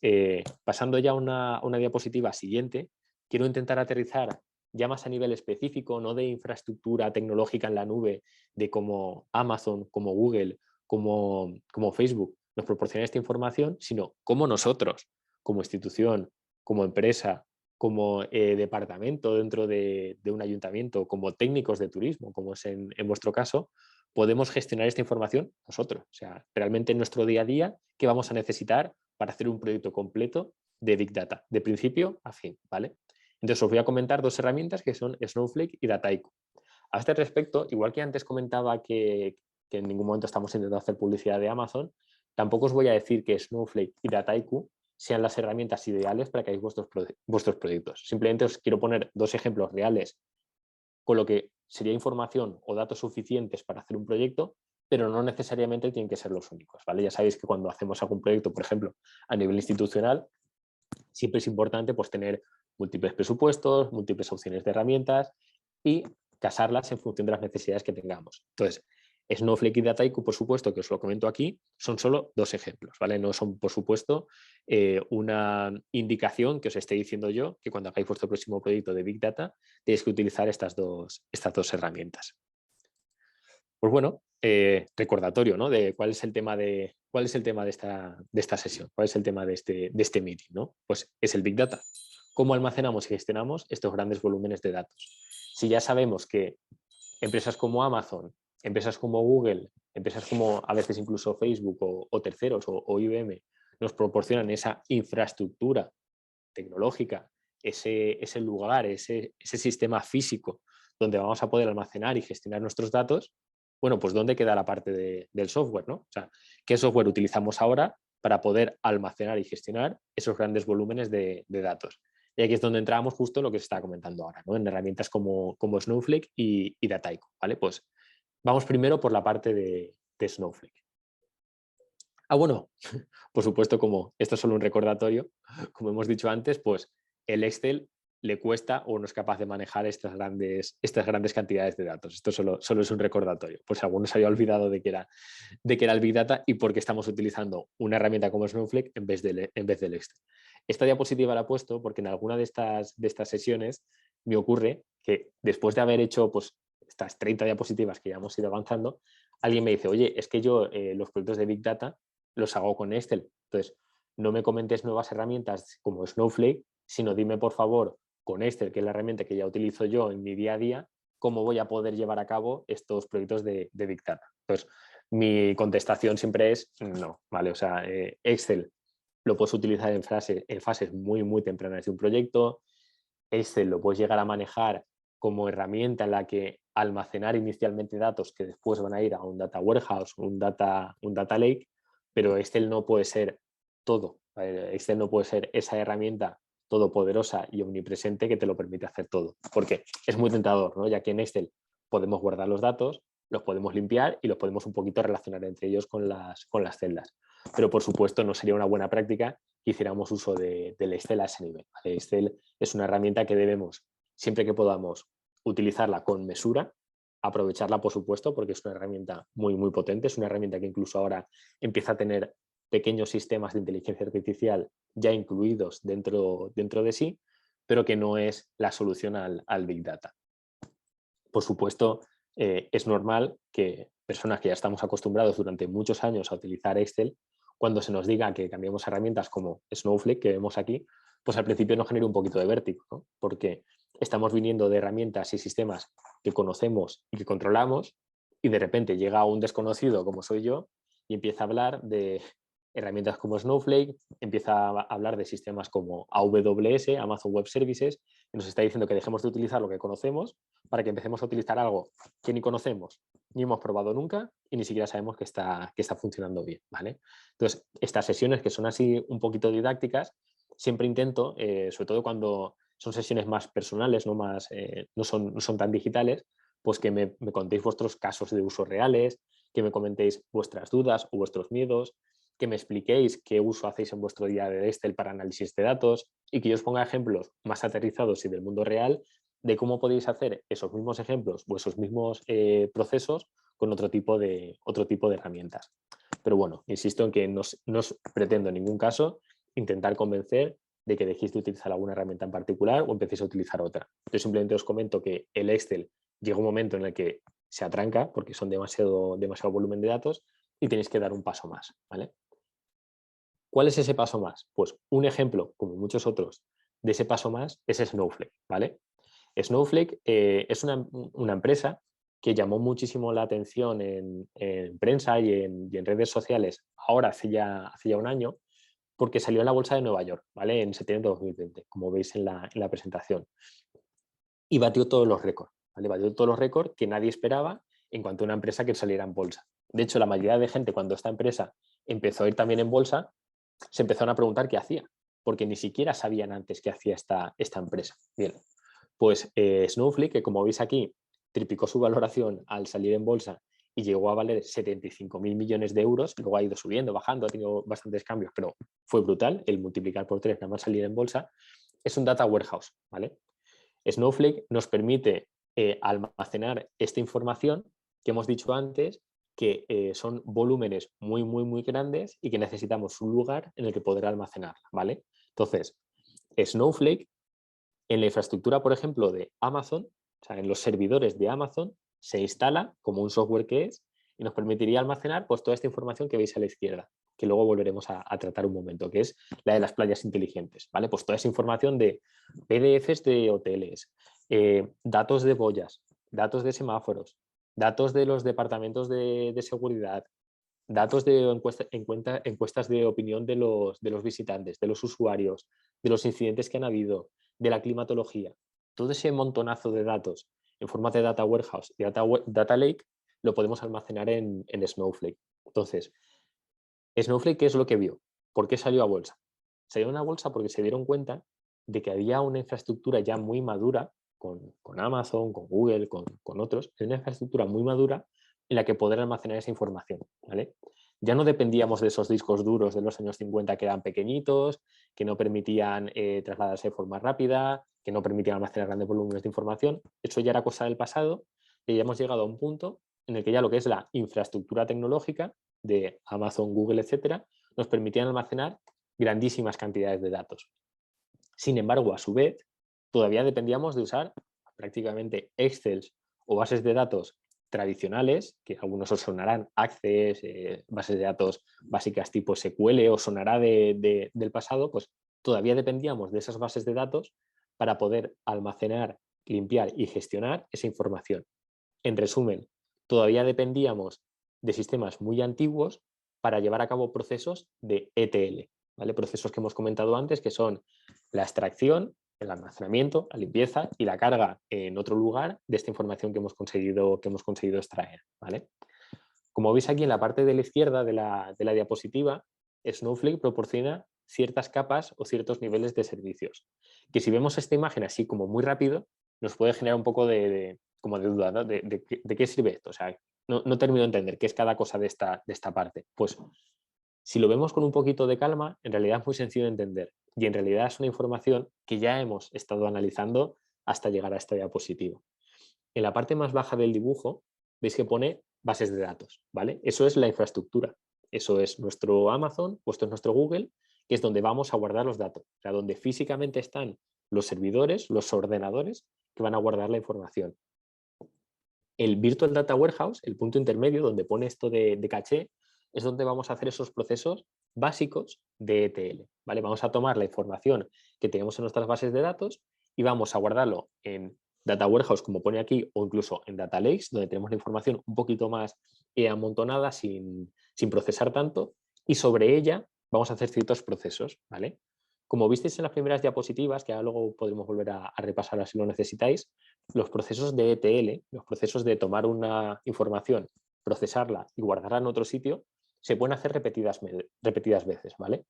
pasando ya a una diapositiva siguiente, quiero intentar aterrizar ya más a nivel específico, no de infraestructura tecnológica en la nube, de cómo Amazon, como Google, como Facebook nos proporciona esta información, sino cómo nosotros, como institución, como empresa, como departamento dentro de un ayuntamiento, como técnicos de turismo, como es en vuestro caso, podemos gestionar esta información nosotros. O sea, realmente en nuestro día a día, ¿qué vamos a necesitar para hacer un proyecto completo de Big Data, de principio a fin, ¿vale? Entonces os voy a comentar dos herramientas que son Snowflake y Dataiku. A este respecto, igual que antes comentaba que en ningún momento estamos intentando hacer publicidad de Amazon, tampoco os voy a decir que Snowflake y Dataiku sean las herramientas ideales para que hagáis vuestros proyectos. Simplemente os quiero poner dos ejemplos reales con lo que sería información o datos suficientes para hacer un proyecto, pero no necesariamente tienen que ser los únicos, ¿vale? Ya sabéis que cuando hacemos algún proyecto, por ejemplo, a nivel institucional, siempre es importante pues, tener múltiples presupuestos, múltiples opciones de herramientas y casarlas en función de las necesidades que tengamos. Entonces, Snowflake y Dataiku, por supuesto, que os lo comento aquí, son solo dos ejemplos, ¿vale? No son, por supuesto, una indicación que os esté diciendo yo que cuando hagáis vuestro próximo proyecto de Big Data tenéis que utilizar estas dos herramientas. Pues bueno, recordatorio, ¿no? De cuál es el tema de esta sesión, cuál es el tema de este meeting, ¿no? Pues es el Big Data. ¿Cómo almacenamos y gestionamos estos grandes volúmenes de datos? Si ya sabemos que empresas como Amazon, empresas como Google, empresas como a veces incluso Facebook o terceros o IBM nos proporcionan esa infraestructura tecnológica, ese lugar, ese sistema físico donde vamos a poder almacenar y gestionar nuestros datos, bueno, pues ¿dónde queda la parte del software, ¿no? O sea, ¿qué software utilizamos ahora para poder almacenar y gestionar esos grandes volúmenes de datos? Y aquí es donde entramos justo en lo que se está comentando ahora, ¿no? En herramientas como Snowflake y Dataiku, ¿vale? Pues vamos primero por la parte de Snowflake. Ah, bueno, por supuesto, como esto es solo un recordatorio, como hemos dicho antes, pues el Excel le cuesta o no es capaz de manejar estas grandes cantidades de datos. Esto solo es un recordatorio, por si alguno se había olvidado de que era el Big Data y porque estamos utilizando una herramienta como Snowflake en vez del Excel. Esta diapositiva la he puesto porque en alguna de estas sesiones me ocurre que después de haber hecho pues, estas 30 diapositivas que ya hemos ido avanzando, alguien me dice, oye, es que yo los proyectos de Big Data los hago con Excel. Entonces, no me comentes nuevas herramientas como Snowflake, sino dime, por favor, con Excel, que es la herramienta que ya utilizo yo en mi día a día, cómo voy a poder llevar a cabo estos proyectos de Big Data. Entonces, mi contestación siempre es no, ¿vale? O sea, Excel lo puedes utilizar en fases muy, muy tempranas de un proyecto. Excel lo puedes llegar a manejar como herramienta en la que almacenar inicialmente datos que después van a ir a un data warehouse, un data lake, pero Excel no puede ser todo. Excel no puede ser esa herramienta todopoderosa y omnipresente que te lo permite hacer todo, porque es muy tentador, ¿no? Ya que en Excel podemos guardar los datos, los podemos limpiar y los podemos un poquito relacionar entre ellos con las celdas. Pero por supuesto no sería una buena práctica que hiciéramos uso del Excel a ese nivel. Excel es una herramienta que debemos, siempre que podamos, utilizarla con mesura, aprovecharla por supuesto porque es una herramienta muy muy potente, es una herramienta que incluso ahora empieza a tener pequeños sistemas de inteligencia artificial ya incluidos dentro de sí, pero que no es la solución al Big Data. Por supuesto, es normal que personas que ya estamos acostumbrados durante muchos años a utilizar Excel, cuando se nos diga que cambiemos herramientas como Snowflake, que vemos aquí, pues al principio nos genera un poquito de vértigo, ¿no? Porque estamos viniendo de herramientas y sistemas que conocemos y que controlamos, y de repente llega un desconocido como soy yo y empieza a hablar de herramientas como Snowflake, empieza a hablar de sistemas como AWS, Amazon Web Services, y nos está diciendo que dejemos de utilizar lo que conocemos para que empecemos a utilizar algo que ni conocemos, ni hemos probado nunca y ni siquiera sabemos que está funcionando bien, ¿vale? Entonces, estas sesiones que son así un poquito didácticas, siempre intento, sobre todo cuando son sesiones más personales, no son tan digitales, pues que me contéis vuestros casos de uso reales, que me comentéis vuestras dudas o vuestros miedos, que me expliquéis qué uso hacéis en vuestro día de Excel para análisis de datos y que yo os ponga ejemplos más aterrizados y del mundo real de cómo podéis hacer esos mismos ejemplos o esos mismos procesos con otro tipo de herramientas. Pero bueno, insisto en que no os pretendo en ningún caso intentar convencer de que dejéis de utilizar alguna herramienta en particular o empecéis a utilizar otra. Yo simplemente os comento que el Excel llega un momento en el que se atranca porque son demasiado volumen de datos y tenéis que dar un paso más, ¿vale? ¿Cuál es ese paso más? Pues un ejemplo, como muchos otros, de ese paso más es Snowflake, ¿vale? Snowflake es una empresa que llamó muchísimo la atención en prensa y en redes sociales ahora hace ya un año, porque salió en la bolsa de Nueva York, ¿vale? En septiembre de 2020, como veis en la presentación. Y batió todos los récords, ¿vale? Batió todos los récords que nadie esperaba en cuanto a una empresa que saliera en bolsa. De hecho, la mayoría de gente, cuando esta empresa empezó a ir también en bolsa, se empezaron a preguntar qué hacía, porque ni siquiera sabían antes qué hacía esta empresa. Bien, pues Snowflake, que como veis aquí, triplicó su valoración al salir en bolsa y llegó a valer 75.000 millones de euros, luego ha ido subiendo, bajando, ha tenido bastantes cambios, pero fue brutal el multiplicar por 3 nada más salir en bolsa, es un data warehouse, ¿vale? Snowflake nos permite almacenar esta información que hemos dicho antes, que son volúmenes muy grandes y que necesitamos un lugar en el que poder almacenarla, ¿vale? Entonces, Snowflake en la infraestructura, por ejemplo, de Amazon, o sea, en los servidores de Amazon, se instala como un software que es y nos permitiría almacenar pues, toda esta información que veis a la izquierda, que luego volveremos a tratar un momento, que es la de las playas inteligentes, ¿vale? Pues toda esa información de PDFs de hoteles, datos de boyas, datos de semáforos, datos de los departamentos de seguridad, datos de encuestas de opinión de los visitantes, de los usuarios, de los incidentes que han habido, de la climatología. Todo ese montonazo de datos en forma de data warehouse y data lake lo podemos almacenar en Snowflake. Entonces, Snowflake, ¿qué es lo que vio? ¿Por qué salió a bolsa? Salió a una bolsa porque se dieron cuenta de que había una infraestructura ya muy madura con Amazon, con Google, con otros, una infraestructura muy madura en la que poder almacenar esa información, ¿vale? Ya no dependíamos de esos discos duros de los años 50 que eran pequeñitos, que no permitían trasladarse de forma rápida, que no permitían almacenar grandes volúmenes de información. Eso ya era cosa del pasado y ya hemos llegado a un punto en el que ya lo que es la infraestructura tecnológica de Amazon, Google, etcétera, nos permitían almacenar grandísimas cantidades de datos. Sin embargo, a su vez, todavía dependíamos de usar prácticamente Excel o bases de datos tradicionales, que algunos os sonarán Access, bases de datos básicas tipo SQL, o sonará del pasado, pues todavía dependíamos de esas bases de datos para poder almacenar, limpiar y gestionar esa información. En resumen, todavía dependíamos de sistemas muy antiguos para llevar a cabo procesos de ETL, ¿vale? Procesos que hemos comentado antes, que son la extracción, el almacenamiento, la limpieza y la carga en otro lugar de esta información que hemos conseguido extraer, ¿vale? Como veis aquí en la parte de la izquierda de la diapositiva, Snowflake proporciona ciertas capas o ciertos niveles de servicios, que si vemos esta imagen así como muy rápido, nos puede generar un poco de duda, ¿no? de qué sirve esto. O sea, no termino de entender qué es cada cosa de esta parte. Pues si lo vemos con un poquito de calma, en realidad es muy sencillo de entender y en realidad es una información que ya hemos estado analizando hasta llegar a esta diapositiva. En la parte más baja del dibujo veis que pone bases de datos, ¿vale? Eso es la infraestructura. Eso es nuestro Amazon, esto es nuestro Google, que es donde vamos a guardar los datos. O sea, donde físicamente están los servidores, los ordenadores que van a guardar la información. El Virtual Data Warehouse, el punto intermedio donde pone esto de caché, es donde vamos a hacer esos procesos básicos de ETL, ¿vale? Vamos a tomar la información que tenemos en nuestras bases de datos y vamos a guardarlo en Data Warehouse, como pone aquí, o incluso en Data Lakes, donde tenemos la información un poquito más amontonada, sin procesar tanto, y sobre ella vamos a hacer ciertos procesos, ¿vale? Como visteis en las primeras diapositivas, que ahora luego podremos volver a repasar si lo necesitáis, los procesos de ETL, los procesos de tomar una información, procesarla y guardarla en otro sitio, se pueden hacer repetidas veces, ¿vale?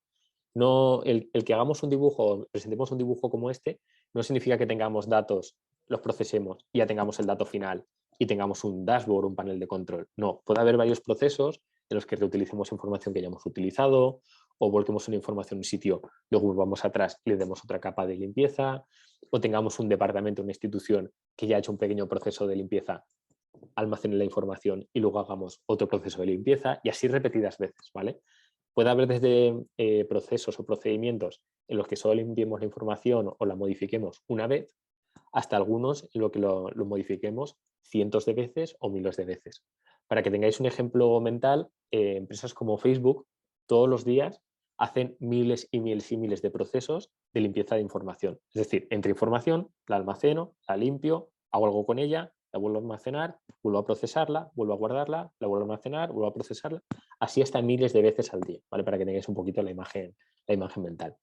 No, el que hagamos un dibujo, presentemos un dibujo como este, no significa que tengamos datos, los procesemos y ya tengamos el dato final y tengamos un dashboard, un panel de control. No, puede haber varios procesos en los que reutilicemos información que ya hemos utilizado o volquemos una información en un sitio, luego volvamos atrás y le demos otra capa de limpieza, o tengamos un departamento, una institución que ya ha hecho un pequeño proceso de limpieza, almacene la información y luego hagamos otro proceso de limpieza y así repetidas veces, ¿vale? Puede haber desde procesos o procedimientos en los que solo limpiemos la información o la modifiquemos una vez, hasta algunos en los que lo modifiquemos cientos de veces o miles de veces. Para que tengáis un ejemplo mental, empresas como Facebook todos los días hacen miles y miles y miles de procesos de limpieza de información. Es decir, entre información, la almaceno, la limpio, hago algo con ella, la vuelvo a almacenar, vuelvo a procesarla, vuelvo a guardarla, la vuelvo a almacenar, vuelvo a procesarla, así hasta miles de veces al día, ¿vale? Para que tengáis un poquito la imagen mental.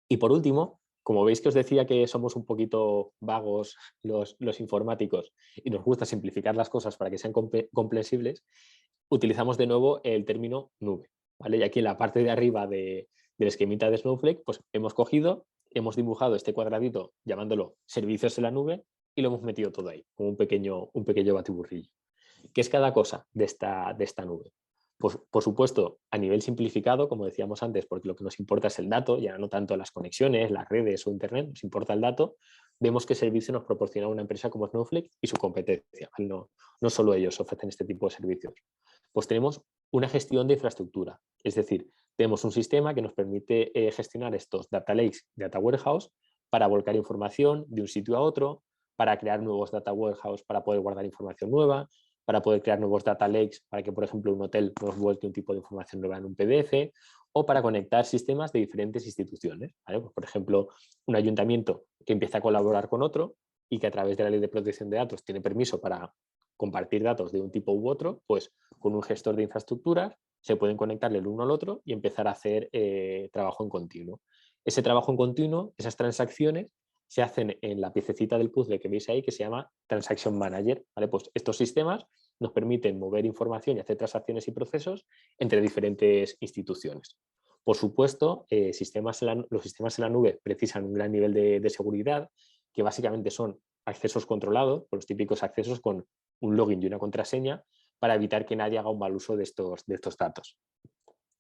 Y por último, como veis que os decía que somos un poquito vagos los informáticos y nos gusta simplificar las cosas para que sean comprensibles, utilizamos de nuevo el término nube, ¿vale? Y aquí en la parte de arriba del esquemita de Snowflake, pues hemos cogido, hemos dibujado este cuadradito llamándolo servicios en la nube y lo hemos metido todo ahí, como un pequeño batiburrillo. ¿Qué es cada cosa de esta nube? Pues, por supuesto, a nivel simplificado, como decíamos antes, porque lo que nos importa es el dato, ya no tanto las conexiones, las redes o Internet, nos importa el dato, vemos qué servicio nos proporciona una empresa como Snowflake y su competencia. No solo ellos ofrecen este tipo de servicios. Pues tenemos una gestión de infraestructura, es decir, tenemos un sistema que nos permite gestionar estos data lakes, data warehouse, para volcar información de un sitio a otro, para crear nuevos data warehouse para poder guardar información nueva, para poder crear nuevos data lakes para que, por ejemplo, un hotel nos vuelque un tipo de información nueva en un PDF, o para conectar sistemas de diferentes instituciones, ¿vale? Pues, por ejemplo, un ayuntamiento que empieza a colaborar con otro y que a través de la ley de protección de datos tiene permiso para compartir datos de un tipo u otro, pues con un gestor de infraestructuras se pueden conectarle el uno al otro y empezar a hacer trabajo en continuo. Ese trabajo en continuo, esas transacciones, se hacen en la piececita del puzzle que veis ahí, que se llama Transaction Manager, ¿vale? Pues estos sistemas nos permiten mover información y hacer transacciones y procesos entre diferentes instituciones. Por supuesto, los sistemas en la nube precisan un gran nivel de seguridad, que básicamente son accesos controlados, los típicos accesos con un login y una contraseña, para evitar que nadie haga un mal uso de estos datos.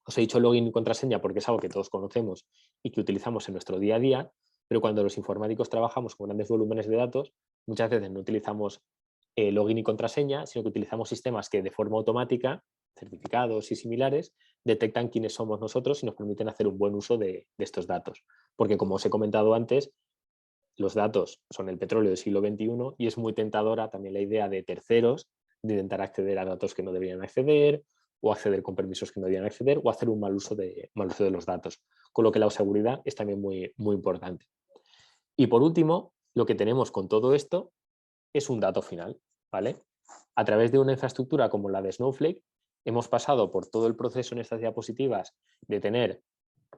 Os he dicho login y contraseña porque es algo que todos conocemos y que utilizamos en nuestro día a día, pero cuando los informáticos trabajamos con grandes volúmenes de datos, muchas veces no utilizamos login y contraseña, sino que utilizamos sistemas que de forma automática, certificados y similares, detectan quiénes somos nosotros y nos permiten hacer un buen uso de estos datos. Porque, como os he comentado antes, los datos son el petróleo del siglo XXI y es muy tentadora también la idea de terceros de intentar acceder a datos que no deberían acceder, o acceder con permisos que no deberían acceder, o hacer un mal uso de los datos. Con lo que la seguridad es también muy, muy importante. Y por último, lo que tenemos con todo esto es un dato final, ¿vale? A través de una infraestructura como la de Snowflake, hemos pasado por todo el proceso en estas diapositivas de tener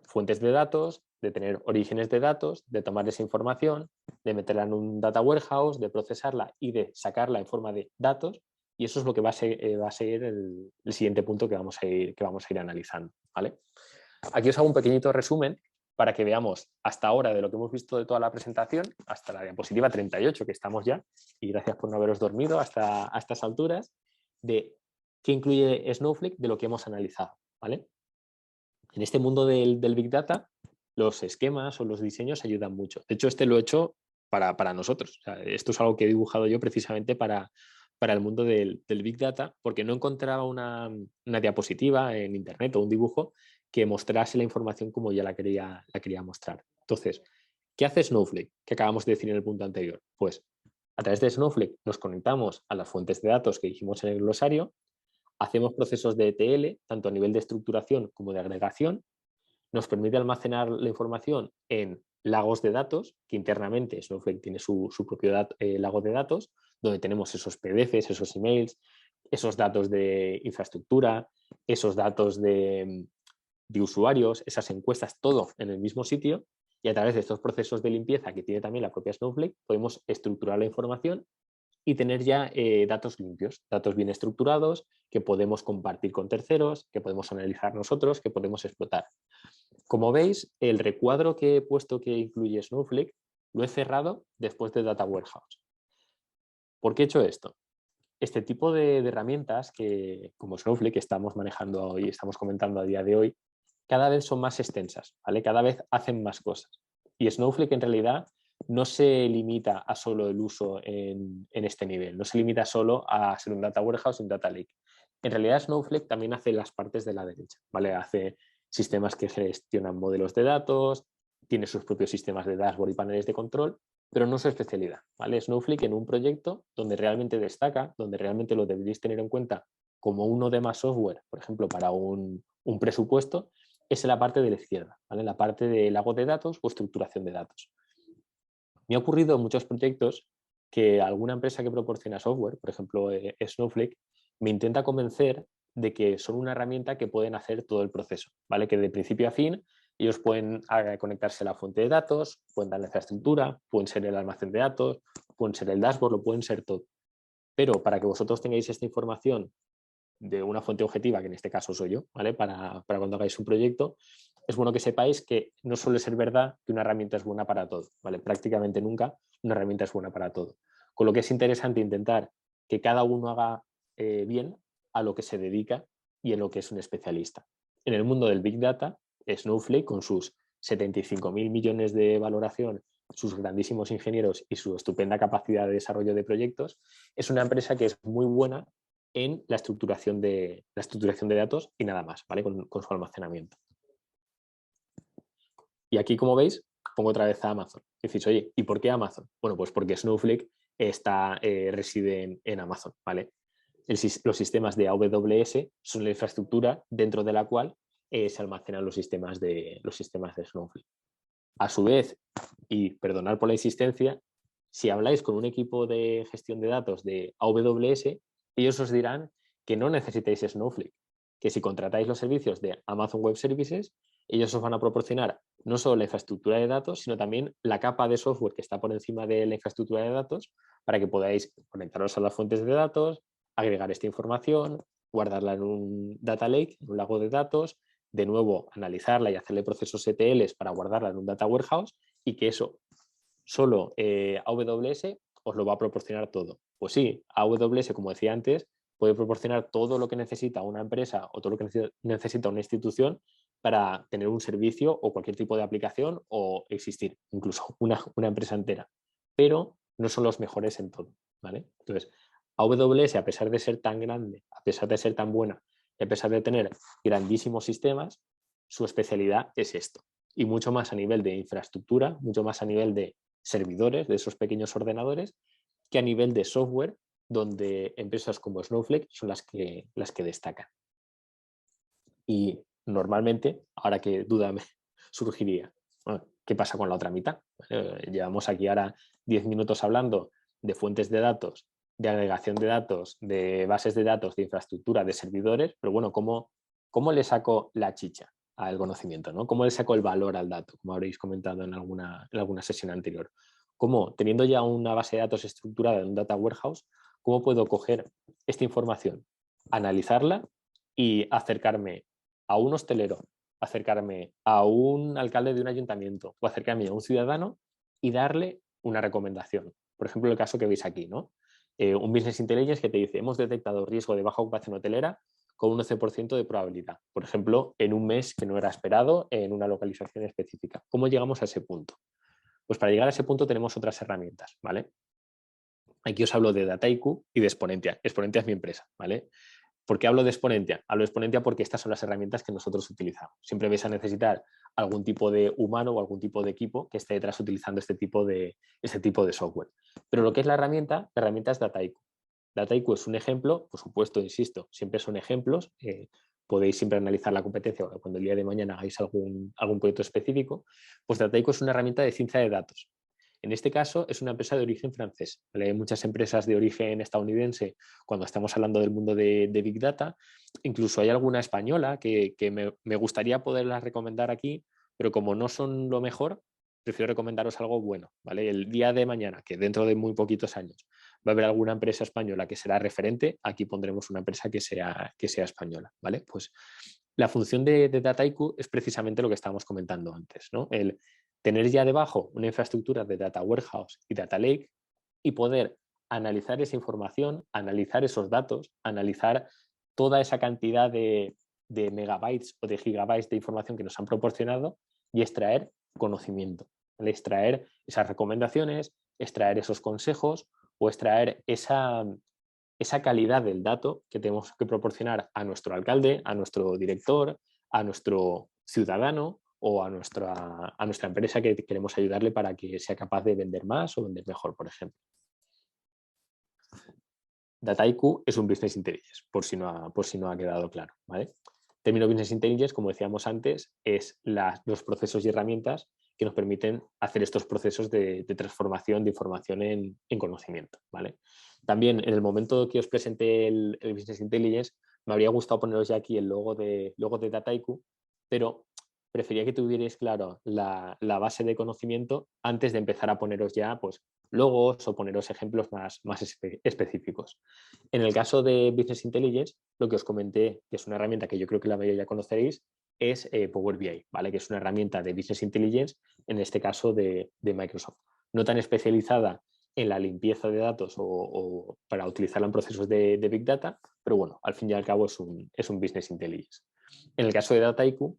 fuentes de datos, de tener orígenes de datos, de tomar esa información, de meterla en un data warehouse, de procesarla y de sacarla en forma de datos. Y eso es lo que va a ser el siguiente punto que vamos a ir analizando, ¿vale? Aquí os hago un pequeñito resumen para que veamos hasta ahora de lo que hemos visto de toda la presentación, hasta la diapositiva 38, que estamos ya, y gracias por no haberos dormido hasta a estas alturas, de qué incluye Snowflake de lo que hemos analizado, ¿vale? En este mundo del Big Data, los esquemas o los diseños ayudan mucho. De hecho, este lo he hecho para nosotros. O sea, esto es algo que he dibujado yo precisamente para el mundo del Big Data, porque no encontraba una diapositiva en Internet o un dibujo que mostrase la información como ya la quería mostrar. Entonces, ¿Qué hace Snowflake? Que acabamos de decir en el punto anterior. Pues a través de Snowflake nos conectamos a las fuentes de datos que dijimos en el glosario, hacemos procesos de ETL, tanto a nivel de estructuración como de agregación, nos permite almacenar la información en lagos de datos, que internamente Snowflake tiene su propio lago de datos, donde tenemos esos PDFs, esos emails, esos datos de infraestructura, esos datos de usuarios, esas encuestas, todo en el mismo sitio, y a través de estos procesos de limpieza que tiene también la propia Snowflake, podemos estructurar la información y tener ya datos limpios, datos bien estructurados, que podemos compartir con terceros, que podemos analizar nosotros, que podemos explotar. Como veis, el recuadro que he puesto que incluye Snowflake lo he cerrado después de Data Warehouse. ¿Por qué he hecho esto? Este tipo de herramientas que, como Snowflake, que estamos manejando hoy, estamos comentando a día de hoy, cada vez son más extensas, ¿vale? Cada vez hacen más cosas. Y Snowflake en realidad no se limita a solo el uso en este nivel, no se limita solo a ser un Data Warehouse y un Data Lake. En realidad Snowflake también hace las partes de la derecha, ¿vale? Hace sistemas que gestionan modelos de datos, tiene sus propios sistemas de dashboard y paneles de control, pero no su especialidad, ¿vale? Snowflake en un proyecto donde realmente destaca, donde realmente lo deberéis tener en cuenta como uno de más software, por ejemplo, para un presupuesto, es en la parte de la izquierda, ¿vale? La parte de lago de datos o estructuración de datos. Me ha ocurrido en muchos proyectos que alguna empresa que proporciona software, por ejemplo Snowflake, me intenta convencer de que son una herramienta que pueden hacer todo el proceso, ¿vale? Que de principio a fin ellos pueden conectarse a la fuente de datos, pueden dar la infraestructura, pueden ser el almacén de datos, pueden ser el dashboard, lo pueden ser todo. Pero para que vosotros tengáis esta información de una fuente objetiva, que en este caso soy yo, ¿vale? Para cuando hagáis un proyecto, es bueno que sepáis que no suele ser verdad que una herramienta es buena para todo, ¿vale? Prácticamente nunca una herramienta es buena para todo. Con lo que es interesante intentar que cada uno haga bien a lo que se dedica y en lo que es un especialista. En el mundo del Big Data, Snowflake, con sus 75.000 millones de valoración, sus grandísimos ingenieros y su estupenda capacidad de desarrollo de proyectos, es una empresa que es muy buena en la estructuración de datos y nada más, ¿vale? Con su almacenamiento. Y aquí, como veis, pongo otra vez a Amazon. Decís, oye, ¿y por qué Amazon? Bueno, pues porque Snowflake reside en Amazon, ¿vale? Los sistemas de AWS son la infraestructura dentro de la cual se almacenan los sistemas de Snowflake. A su vez, y perdonad por la insistencia, si habláis con un equipo de gestión de datos de AWS, ellos os dirán que no necesitáis Snowflake, que si contratáis los servicios de Amazon Web Services, ellos os van a proporcionar no solo la infraestructura de datos, sino también la capa de software que está por encima de la infraestructura de datos para que podáis conectaros a las fuentes de datos, agregar esta información, guardarla en un data lake, en un lago de datos, de nuevo analizarla y hacerle procesos ETLs para guardarla en un data warehouse y que eso solo AWS os lo va a proporcionar todo. Pues sí, AWS, como decía antes, puede proporcionar todo lo que necesita una empresa o todo lo que necesita una institución para tener un servicio o cualquier tipo de aplicación o existir, incluso una empresa entera. Pero no son los mejores en todo, ¿vale? Entonces, AWS, a pesar de ser tan grande, a pesar de ser tan buena y a pesar de tener grandísimos sistemas, su especialidad es esto. Y mucho más a nivel de infraestructura, mucho más a nivel de servidores, de esos pequeños ordenadores, que a nivel de software, donde empresas como Snowflake son las que destacan. Y normalmente, ahora que duda me surgiría, bueno, ¿qué pasa con la otra mitad? Llevamos aquí ahora 10 minutos hablando de fuentes de datos, de agregación de datos, de bases de datos, de infraestructura, de servidores, pero bueno, ¿cómo le saco la chicha al conocimiento? ¿No? ¿Cómo le saco el valor al dato? Como habréis comentado en alguna sesión anterior. ¿Cómo, teniendo ya una base de datos estructurada en un data warehouse, cómo puedo coger esta información, analizarla y acercarme a un hostelero, acercarme a un alcalde de un ayuntamiento o acercarme a un ciudadano y darle una recomendación? Por ejemplo, el caso que veis aquí, ¿no? Un business intelligence que te dice, hemos detectado riesgo de baja ocupación hotelera con un 11% de probabilidad. Por ejemplo, en un mes que no era esperado, en una localización específica. ¿Cómo llegamos a ese punto? Pues para llegar a ese punto tenemos otras herramientas, ¿vale? Aquí os hablo de Dataiku y de Exponentia. Exponentia es mi empresa, ¿vale? ¿Por qué hablo de Exponentia? Hablo de Exponentia porque estas son las herramientas que nosotros utilizamos. Siempre vais a necesitar algún tipo de humano o algún tipo de equipo que esté detrás utilizando este tipo de software. Pero lo que es la herramienta es Dataiku. Dataiku es un ejemplo, por supuesto, insisto, siempre son ejemplos. Podéis siempre analizar la competencia cuando el día de mañana hagáis algún proyecto específico. Pues Dataiku es una herramienta de ciencia de datos. En este caso es una empresa de origen francés. ¿Vale? Hay muchas empresas de origen estadounidense cuando estamos hablando del mundo de Big Data. Incluso hay alguna española que me gustaría poderlas recomendar aquí, pero como no son lo mejor, prefiero recomendaros algo bueno. ¿Vale? El día de mañana, que dentro de muy poquitos años va a haber alguna empresa española que será referente, aquí pondremos una empresa que sea española. ¿Vale? Pues la función de Dataiku es precisamente lo que estábamos comentando antes, ¿no? El tener ya debajo una infraestructura de Data Warehouse y Data Lake y poder analizar esa información, analizar esos datos, analizar toda esa cantidad de megabytes o de gigabytes de información que nos han proporcionado y extraer conocimiento, ¿vale? Extraer esas recomendaciones, extraer esos consejos o extraer esa calidad del dato que tenemos que proporcionar a nuestro alcalde, a nuestro director, a nuestro ciudadano o a nuestra empresa que queremos ayudarle para que sea capaz de vender más o vender mejor, por ejemplo. Dataiku es un Business Intelligence, por si no ha quedado claro. ¿Vale? El término Business Intelligence, como decíamos antes, es los procesos y herramientas que nos permiten hacer estos procesos de transformación de información en conocimiento. ¿Vale? También en el momento que os presenté el Business Intelligence, me habría gustado poneros ya aquí el logo de Dataiku, pero prefería que tuvierais claro la base de conocimiento antes de empezar a poneros ya pues, logos o poneros ejemplos más específicos. En el caso de Business Intelligence, lo que os comenté, que es una herramienta que yo creo que la mayoría ya conoceréis, es Power BI, ¿vale? Que es una herramienta de Business Intelligence, en este caso de Microsoft. No tan especializada en la limpieza de datos o para utilizarla en procesos de Big Data, pero bueno, al fin y al cabo es un Business Intelligence. En el caso de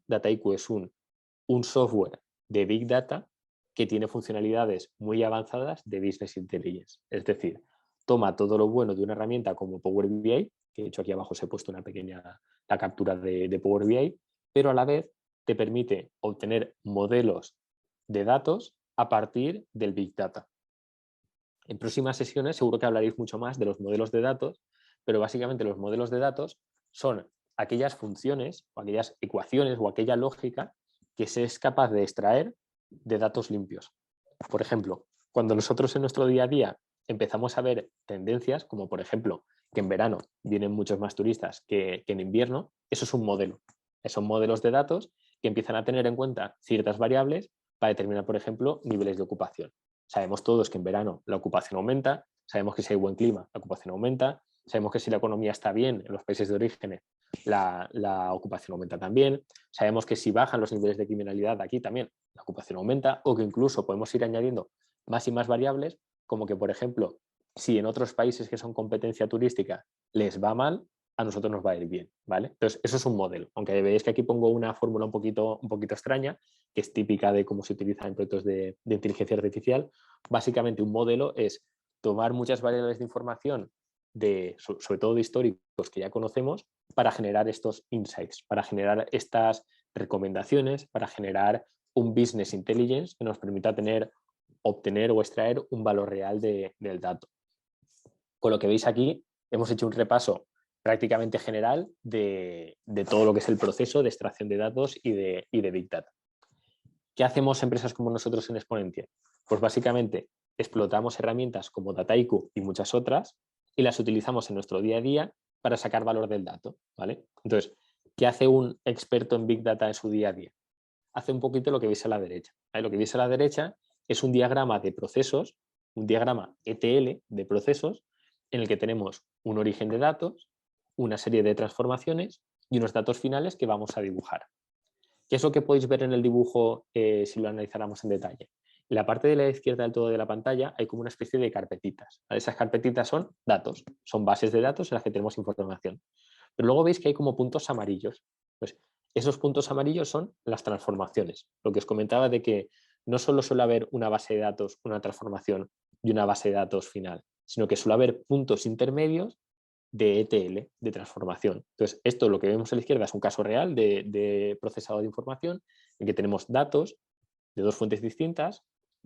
Dataiku es un software de Big Data que tiene funcionalidades muy avanzadas de Business Intelligence. Es decir, toma todo lo bueno de una herramienta como Power BI, que de hecho aquí abajo os he puesto una pequeña la captura de Power BI, pero a la vez te permite obtener modelos de datos a partir del Big Data. En próximas sesiones seguro que hablaréis mucho más de los modelos de datos, pero básicamente los modelos de datos son aquellas funciones o aquellas ecuaciones o aquella lógica que se es capaz de extraer de datos limpios. Por ejemplo, cuando nosotros en nuestro día a día empezamos a ver tendencias, como por ejemplo que en verano vienen muchos más turistas que en invierno, eso es un modelo. Son modelos de datos que empiezan a tener en cuenta ciertas variables para determinar, por ejemplo, niveles de ocupación. Sabemos todos que en verano la ocupación aumenta, sabemos que si hay buen clima la ocupación aumenta, sabemos que si la economía está bien en los países de origen la ocupación aumenta también, sabemos que si bajan los niveles de criminalidad aquí también la ocupación aumenta, o que incluso podemos ir añadiendo más y más variables, como que por ejemplo si en otros países que son competencia turística les va mal, a nosotros nos va a ir bien, ¿vale? Entonces, eso es un modelo, aunque veis que aquí pongo una fórmula un poquito extraña, que es típica de cómo se utiliza en proyectos de inteligencia artificial. Básicamente, un modelo es tomar muchas variables de información, sobre todo de históricos que ya conocemos, para generar estos insights, para generar estas recomendaciones, para generar un business intelligence que nos permita obtener o extraer un valor real del dato. Con lo que veis aquí, hemos hecho un repaso prácticamente general de todo lo que es el proceso de extracción de datos y de Big Data. ¿Qué hacemos empresas como nosotros en Exponentia? Pues básicamente explotamos herramientas como Dataiku y muchas otras y las utilizamos en nuestro día a día para sacar valor del dato, ¿vale? Entonces, ¿qué hace un experto en Big Data en su día a día? Hace un poquito lo que veis a la derecha, ¿vale? Lo que veis a la derecha es un diagrama de procesos, un diagrama ETL de procesos en el que tenemos un origen de datos, una serie de transformaciones y unos datos finales que vamos a dibujar. ¿Qué es lo que podéis ver en el dibujo si lo analizáramos en detalle? En la parte de la izquierda del todo de la pantalla hay como una especie de carpetitas. ¿Vale? Esas carpetitas son datos, son bases de datos en las que tenemos información. Pero luego veis que hay como puntos amarillos. Pues esos puntos amarillos son las transformaciones. Lo que os comentaba de que no solo suele haber una base de datos, una transformación y una base de datos final, sino que suele haber puntos intermedios de ETL, de transformación. Entonces, esto lo que vemos a la izquierda es un caso real de procesado de información en que tenemos datos de dos fuentes distintas,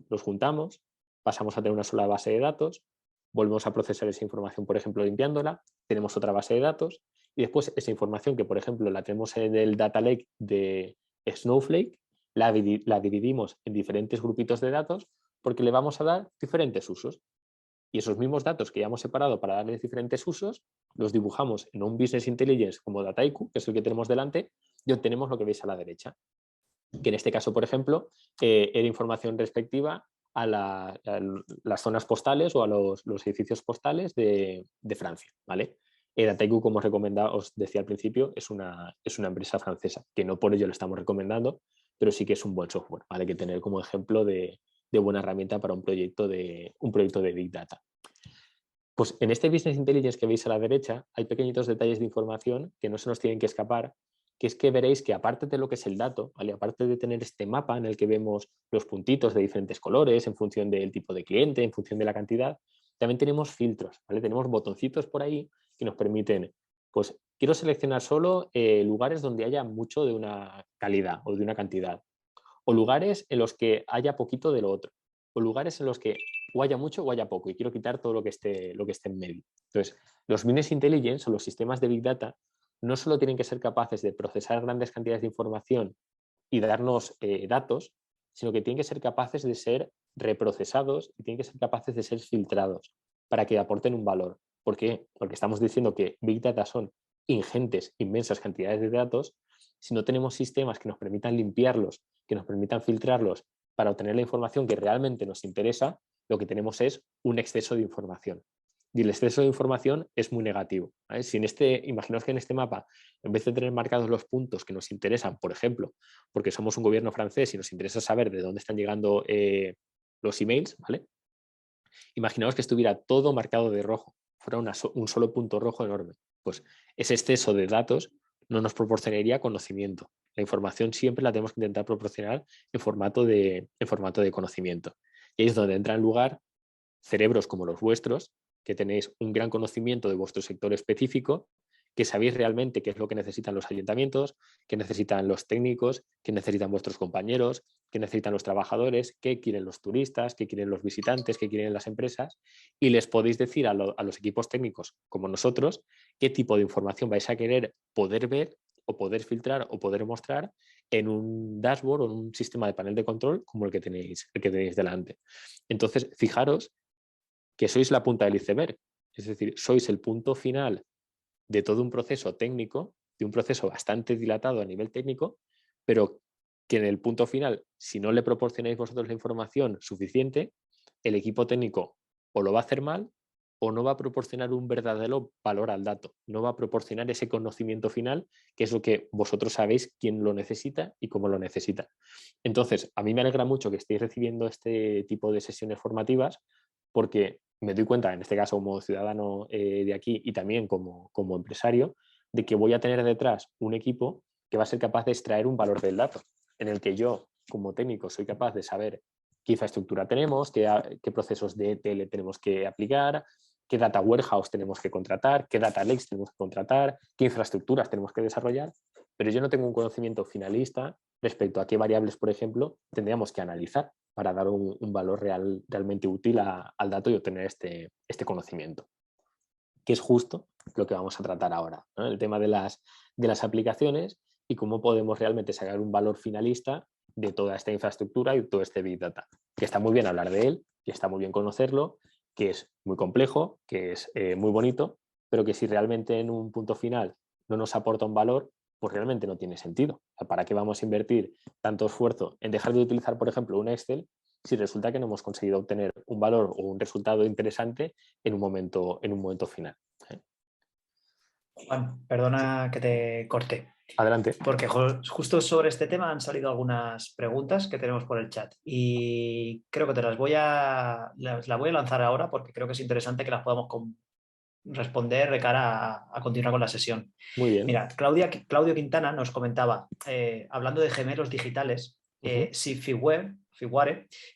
los juntamos, pasamos a tener una sola base de datos, volvemos a procesar esa información, por ejemplo, limpiándola, tenemos otra base de datos y después esa información que, por ejemplo, la tenemos en el data lake de Snowflake, la dividimos en diferentes grupitos de datos porque le vamos a dar diferentes usos. Y esos mismos datos que ya hemos separado para darles diferentes usos, los dibujamos en un Business Intelligence como Dataiku, que es el que tenemos delante, y obtenemos lo que veis a la derecha. Que en este caso, por ejemplo, era información respectiva a las zonas postales o a los edificios postales de Francia, ¿vale? Dataiku, como os decía al principio, es una empresa francesa, que no por ello lo estamos recomendando, pero sí que es un buen software, ¿vale? Que tener como ejemplo de buena herramienta para un proyecto de Big Data. Pues en este Business Intelligence que veis a la derecha hay pequeñitos detalles de información que no se nos tienen que escapar, que es que veréis que aparte de lo que es el dato, ¿vale? Aparte de tener este mapa en el que vemos los puntitos de diferentes colores en función del tipo de cliente, en función de la cantidad, también tenemos filtros, ¿vale? Tenemos botoncitos por ahí que nos permiten, pues quiero seleccionar solo lugares donde haya mucho de una calidad o de una cantidad, o lugares en los que haya poquito de lo otro, o lugares en los que o haya mucho o haya poco y quiero quitar todo lo que esté en medio. Entonces, los Business Intelligence o los sistemas de Big Data no solo tienen que ser capaces de procesar grandes cantidades de información y darnos datos, sino que tienen que ser capaces de ser reprocesados y tienen que ser capaces de ser filtrados para que aporten un valor. ¿Por qué? Porque estamos diciendo que Big Data son ingentes, inmensas cantidades de datos. Si no tenemos sistemas que nos permitan limpiarlos, que nos permitan filtrarlos para obtener la información que realmente nos interesa, lo que tenemos es un exceso de información. Y el exceso de información es muy negativo, ¿vale? Si imaginaos que en este mapa, en vez de tener marcados los puntos que nos interesan, por ejemplo, porque somos un gobierno francés y nos interesa saber de dónde están llegando los emails, ¿vale? Imaginaos que estuviera todo marcado de rojo, fuera un solo punto rojo enorme. Pues ese exceso de datos no nos proporcionaría conocimiento. La información siempre la tenemos que intentar proporcionar en formato de conocimiento. Y ahí es donde entra en lugar cerebros como los vuestros, que tenéis un gran conocimiento de vuestro sector específico, que sabéis realmente qué es lo que necesitan los ayuntamientos, qué necesitan los técnicos, qué necesitan vuestros compañeros, qué necesitan los trabajadores, qué quieren los turistas, qué quieren los visitantes, qué quieren las empresas, y les podéis decir a los equipos técnicos como nosotros qué tipo de información vais a querer poder ver o poder filtrar o poder mostrar en un dashboard o en un sistema de panel de control como el que tenéis delante. Entonces, fijaros que sois la punta del iceberg, es decir, sois el punto final de todo un proceso técnico, de un proceso bastante dilatado a nivel técnico, pero que en el punto final, si no le proporcionáis vosotros la información suficiente, el equipo técnico o lo va a hacer mal o no va a proporcionar un verdadero valor al dato, no va a proporcionar ese conocimiento final, que es lo que vosotros sabéis quién lo necesita y cómo lo necesita. Entonces, a mí me alegra mucho que estéis recibiendo este tipo de sesiones formativas porque me doy cuenta, en este caso como ciudadano de aquí y también como empresario, de que voy a tener detrás un equipo que va a ser capaz de extraer un valor del dato, en el que yo, como técnico, soy capaz de saber qué infraestructura tenemos, qué procesos de ETL tenemos que aplicar, qué data warehouse tenemos que contratar, qué data lakes tenemos que contratar, qué infraestructuras tenemos que desarrollar, pero yo no tengo un conocimiento finalista respecto a qué variables, por ejemplo, tendríamos que analizar para dar un valor realmente útil al dato y obtener este conocimiento, que es justo lo que vamos a tratar ahora, ¿no? El tema de las aplicaciones y cómo podemos realmente sacar un valor finalista de toda esta infraestructura y todo este Big Data, que está muy bien hablar de él, que está muy bien conocerlo, que es muy complejo, que es muy bonito, pero que si realmente en un punto final no nos aporta un valor, pues realmente no tiene sentido. O sea, ¿para qué vamos a invertir tanto esfuerzo en dejar de utilizar, por ejemplo, un Excel si resulta que no hemos conseguido obtener un valor o un resultado interesante en un momento final? Juan, perdona que te corte, Adelante. porque justo sobre este tema han salido algunas preguntas que tenemos por el chat y creo que las voy a lanzar ahora porque creo que es interesante que las podamos responder de cara a continuar con la sesión. Muy bien. Mira, Claudio Quintana nos comentaba, hablando de gemelos digitales, si Figuare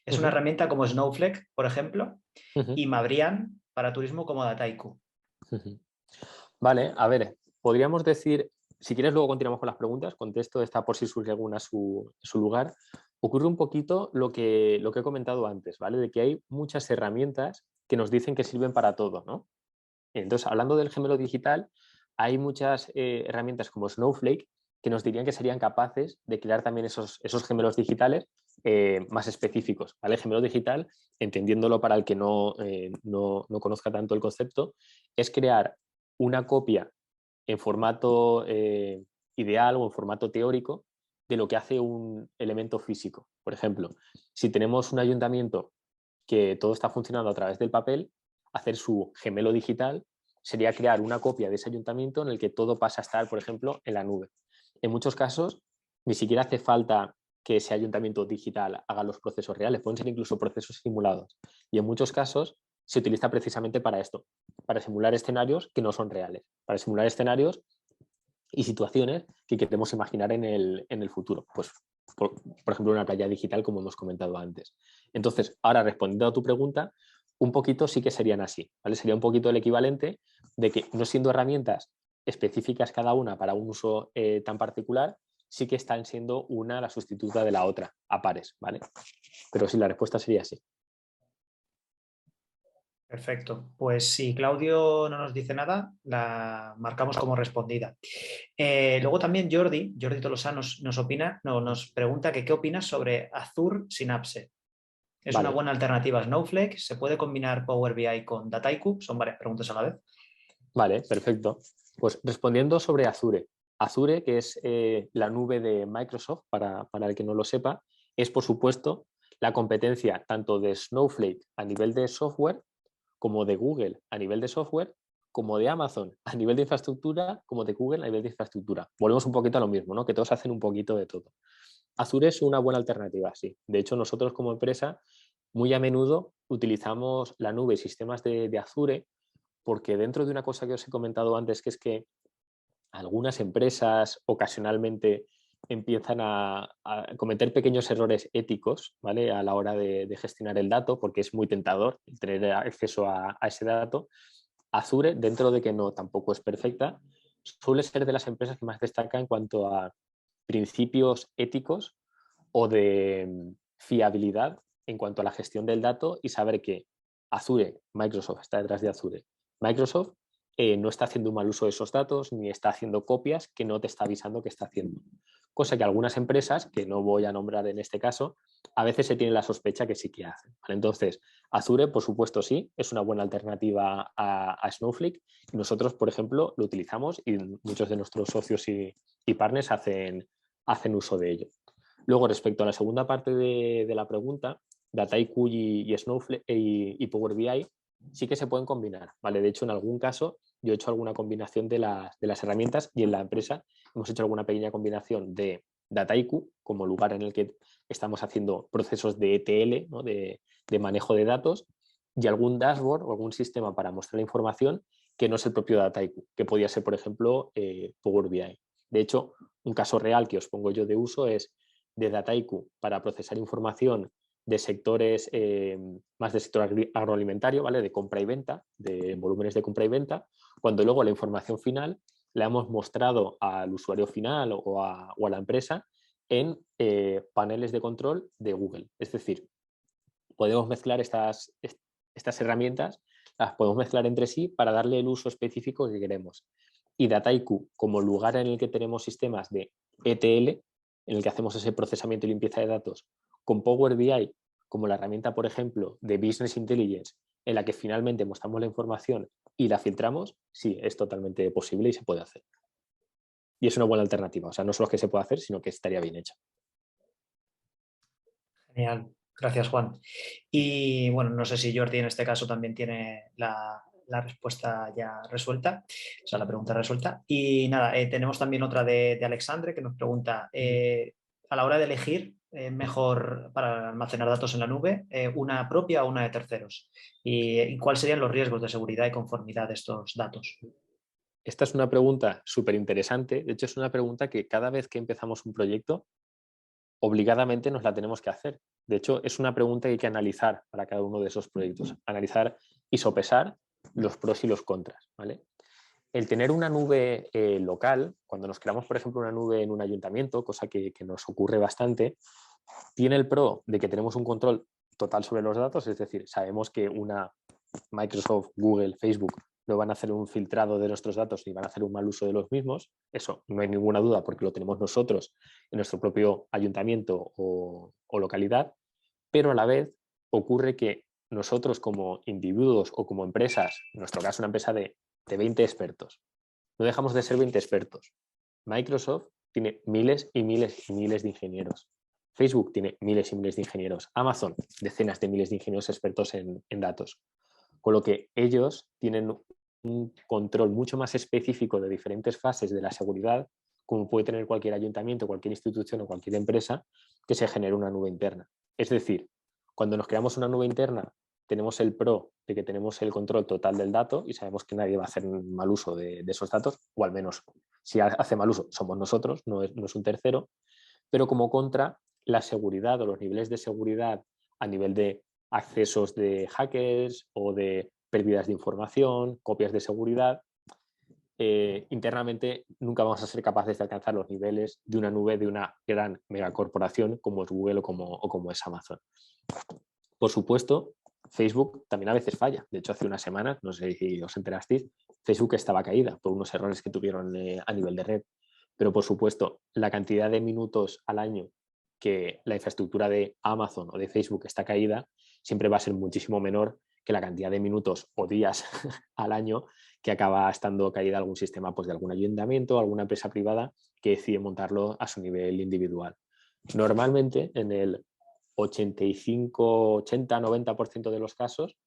es una herramienta como Snowflake, por ejemplo, y Mabrian para turismo como Dataiku. Vale, a ver, podríamos decir, si quieres luego continuamos con las preguntas, contesto esta por si surge alguna en su lugar. Ocurre un poquito lo que he comentado antes, ¿vale? De que hay muchas herramientas que nos dicen que sirven para todo, ¿no? Entonces, hablando del gemelo digital, hay muchas herramientas como Snowflake que nos dirían que serían capaces de crear también esos gemelos digitales más específicos, ¿vale? El gemelo digital, entendiéndolo para el que no conozca tanto el concepto, es crear una copia en formato ideal o en formato teórico de lo que hace un elemento físico. Por ejemplo, si tenemos un ayuntamiento que todo está funcionando a través del papel, hacer su gemelo digital sería crear una copia de ese ayuntamiento en el que todo pasa a estar, por ejemplo, en la nube. En muchos casos, ni siquiera hace falta que ese ayuntamiento digital haga los procesos reales, pueden ser incluso procesos simulados. Y en muchos casos se utiliza precisamente para esto, para simular escenarios que no son reales, para simular escenarios y situaciones que queremos imaginar en el futuro. Pues, por ejemplo, una playa digital, como hemos comentado antes. Entonces, ahora respondiendo a tu pregunta, un poquito sí que serían así, ¿vale? Sería un poquito el equivalente de que, no siendo herramientas específicas cada una para un uso tan particular, sí que están siendo una la sustituta de la otra, a pares, ¿vale? Pero sí, la respuesta sería así. Perfecto. Pues si Claudio no nos dice nada, la marcamos como respondida. Luego también Jordi Tolosa nos opina, no, nos pregunta que qué opinas sobre Azure Synapse. ¿Es una Vale, buena alternativa a Snowflake? ¿Se puede combinar Power BI con Dataiku? Son varias preguntas a la vez. vale, perfecto. Pues respondiendo sobre Azure. Azure, que es la nube de Microsoft, para el que no lo sepa, es por supuesto la competencia tanto de Snowflake a nivel de software, como de Google a nivel de software, como de Amazon a nivel de infraestructura, como de Google a nivel de infraestructura. Volvemos un poquito a lo mismo, ¿no? Que todos hacen un poquito de todo. Azure es una buena alternativa, sí. De hecho, nosotros como empresa muy a menudo utilizamos la nube y sistemas de Azure porque dentro de una cosa que os he comentado antes, que es que algunas empresas ocasionalmente empiezan a cometer pequeños errores éticos, ¿vale? A la hora de gestionar el dato, porque es muy tentador tener acceso a ese dato. Azure, dentro de que no tampoco es perfecta, suele ser de las empresas que más destaca en cuanto a principios éticos o de fiabilidad en cuanto a la gestión del dato y saber que Azure, Microsoft está detrás de Azure. Microsoft no está haciendo un mal uso de esos datos ni está haciendo copias que no te está avisando que está haciendo. Cosa que algunas empresas, que no voy a nombrar en este caso, a veces se tiene la sospecha que sí que hacen. ¿Vale? Entonces, Azure, por supuesto, sí, es una buena alternativa a Snowflake. Y nosotros, por ejemplo, lo utilizamos y muchos de nuestros socios y partners hacen uso de ello. Luego, respecto a la segunda parte de la pregunta, Dataiku y Snowflake y Power BI sí que se pueden combinar, ¿vale? De hecho, en algún caso yo he hecho alguna combinación de las herramientas y en la empresa hemos hecho alguna pequeña combinación de Dataiku como lugar en el que estamos haciendo procesos de ETL, ¿no? de manejo de datos, y algún dashboard o algún sistema para mostrar la información que no es el propio Dataiku, que podía ser, por ejemplo, Power BI. De hecho, un caso real que os pongo yo de uso es de Dataiku para procesar información de sectores más del sector agroalimentario, ¿vale? De compra y venta, de volúmenes de compra y venta, cuando luego la información final la hemos mostrado al usuario final o a la empresa en paneles de control de Google. Es decir, podemos mezclar estas herramientas, las podemos mezclar entre sí para darle el uso específico que queremos. Y Dataiku, como lugar en el que tenemos sistemas de ETL, en el que hacemos ese procesamiento y limpieza de datos, con Power BI como la herramienta, por ejemplo, de Business Intelligence, en la que finalmente mostramos la información y la filtramos, sí, es totalmente posible y se puede hacer. Y es una buena alternativa. O sea, no solo es que se puede hacer, sino que estaría bien hecha. Genial. Gracias, Juan. Y bueno, no sé si Jordi en este caso también tiene la respuesta ya resuelta, o sea, la pregunta resuelta. Y nada, tenemos también otra de Alexandre que nos pregunta, a la hora de elegir mejor para almacenar datos en la nube, una propia o una de terceros. ¿Y cuáles serían los riesgos de seguridad y conformidad de estos datos? Esta es una pregunta súper interesante. De hecho, es una pregunta que cada vez que empezamos un proyecto, obligadamente nos la tenemos que hacer. De hecho, es una pregunta que hay que analizar para cada uno de esos proyectos. Analizar y sopesar los pros y los contras, ¿vale? el tener una nube local, cuando nos creamos, por ejemplo, una nube en un ayuntamiento, cosa que nos ocurre bastante, tiene el pro de que tenemos un control total sobre los datos, es decir, sabemos que una Microsoft, Google, Facebook no van a hacer un filtrado de nuestros datos ni van a hacer un mal uso de los mismos, eso no hay ninguna duda porque lo tenemos nosotros en nuestro propio ayuntamiento o localidad, pero a la vez ocurre que nosotros como individuos o como empresas, en nuestro caso una empresa de 20 expertos, no dejamos de ser 20 expertos. Microsoft tiene miles y miles y miles de ingenieros. Facebook tiene miles y miles de ingenieros. Amazon, decenas de miles de ingenieros expertos en datos. Con lo que ellos tienen un control mucho más específico de diferentes fases de la seguridad, como puede tener cualquier ayuntamiento, cualquier institución o cualquier empresa que se genere una nube interna. Es decir, cuando nos creamos una nube interna, tenemos el pro de que tenemos el control total del dato y sabemos que nadie va a hacer mal uso de esos datos, o al menos si hace mal uso somos nosotros, no es un tercero, pero como contra, la seguridad o los niveles de seguridad a nivel de accesos de hackers o de pérdidas de información, copias de seguridad, internamente nunca vamos a ser capaces de alcanzar los niveles de una nube de una gran megacorporación como es Google o como es Amazon. Por supuesto, Facebook también a veces falla. De hecho, hace unas semanas, no sé si os enterasteis, Facebook estaba caída por unos errores que tuvieron a nivel de red. Pero, por supuesto, la cantidad de minutos al año que la infraestructura de Amazon o de Facebook está caída siempre va a ser muchísimo menor que la cantidad de minutos o días al año que acaba estando caída algún sistema pues, de algún ayuntamiento o alguna empresa privada que decide montarlo a su nivel individual. Normalmente, en el 85, 80, 90% de los casos,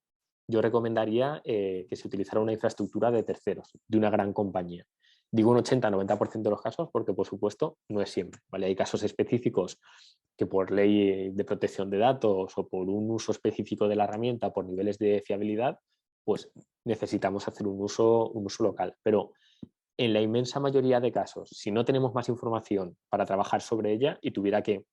yo recomendaría que se utilizara una infraestructura de terceros, de una gran compañía. Digo un 80-90% de los casos porque, por supuesto, no es siempre. ¿Vale? Hay casos específicos que por ley de protección de datos o por un uso específico de la herramienta, por niveles de fiabilidad, pues necesitamos hacer un uso local. Pero en la inmensa mayoría de casos, si no tenemos más información para trabajar sobre ella y tuviera que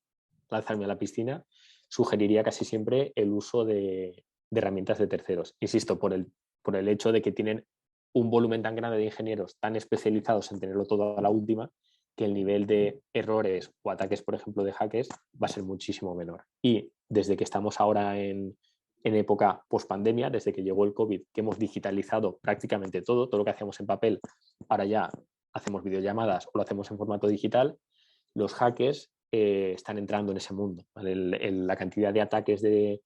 lanzarme a la piscina, sugeriría casi siempre el uso de herramientas de terceros. Insisto, por el hecho de que tienen un volumen tan grande de ingenieros tan especializados en tenerlo todo a la última, que el nivel de errores o ataques, por ejemplo, de hackers va a ser muchísimo menor. Y desde que estamos ahora en época post-pandemia, desde que llegó el COVID, que hemos digitalizado prácticamente todo lo que hacíamos en papel, ahora ya hacemos videollamadas o lo hacemos en formato digital, los hackers están entrando en ese mundo. ¿Vale? La cantidad de ataques de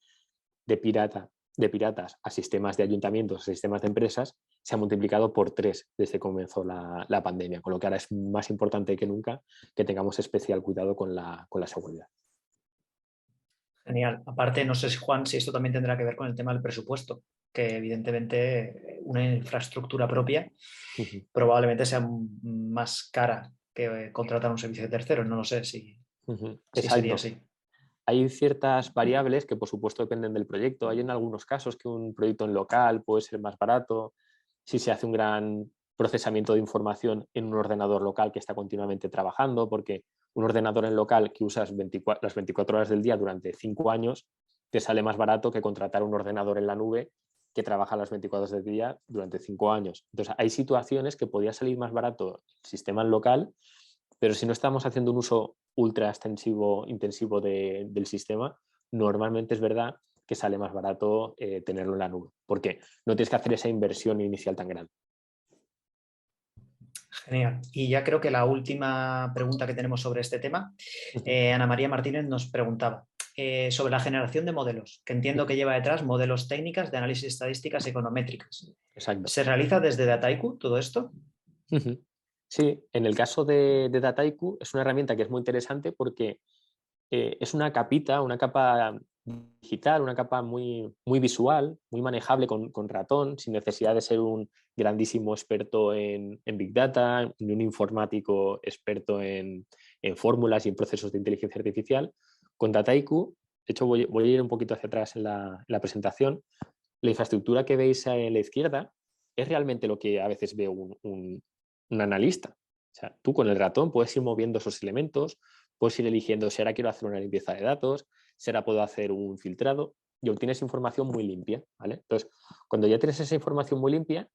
piratas a sistemas de ayuntamientos, a sistemas de empresas, se ha multiplicado por 3 desde que comenzó la pandemia, con lo que ahora es más importante que nunca que tengamos especial cuidado con la seguridad. Genial. Aparte, no sé si Juan, si esto también tendrá que ver con el tema del presupuesto, que evidentemente una infraestructura propia probablemente sea más cara que contratar un servicio de terceros. No lo sé si sería Exacto. así. Hay ciertas variables que, por supuesto, dependen del proyecto. Hay en algunos casos que un proyecto en local puede ser más barato si se hace un gran procesamiento de información en un ordenador local que está continuamente trabajando, porque un ordenador en local que usas las 24 horas del día durante 5 años te sale más barato que contratar un ordenador en la nube que trabaja las 24 horas del día durante 5 años. Entonces, hay situaciones que podría salir más barato el sistema en local, pero si no estamos haciendo un uso ultra extensivo, intensivo del sistema, normalmente es verdad que sale más barato tenerlo en la nube, porque no tienes que hacer esa inversión inicial tan grande. Genial. Y ya creo que la última pregunta que tenemos sobre este tema, Ana María Martínez nos preguntaba sobre la generación de modelos, que entiendo que lleva detrás modelos técnicas de análisis estadísticas econométricas. Exacto. ¿Se realiza desde Dataiku todo esto? Sí, en el caso de Dataiku es una herramienta que es muy interesante porque es una capa digital, una capa muy, muy visual, muy manejable con ratón, sin necesidad de ser un grandísimo experto en Big Data, ni un informático experto en fórmulas y en procesos de inteligencia artificial. Con Dataiku, de hecho voy a ir un poquito hacia atrás en la presentación, la infraestructura que veis a la izquierda es realmente lo que a veces ve un analista. O sea, tú con el ratón puedes ir moviendo esos elementos, puedes ir eligiendo si ahora quiero hacer una limpieza de datos, si ahora puedo hacer un filtrado y obtienes información muy limpia. ¿Vale? Entonces, cuando ya tienes esa información muy limpia,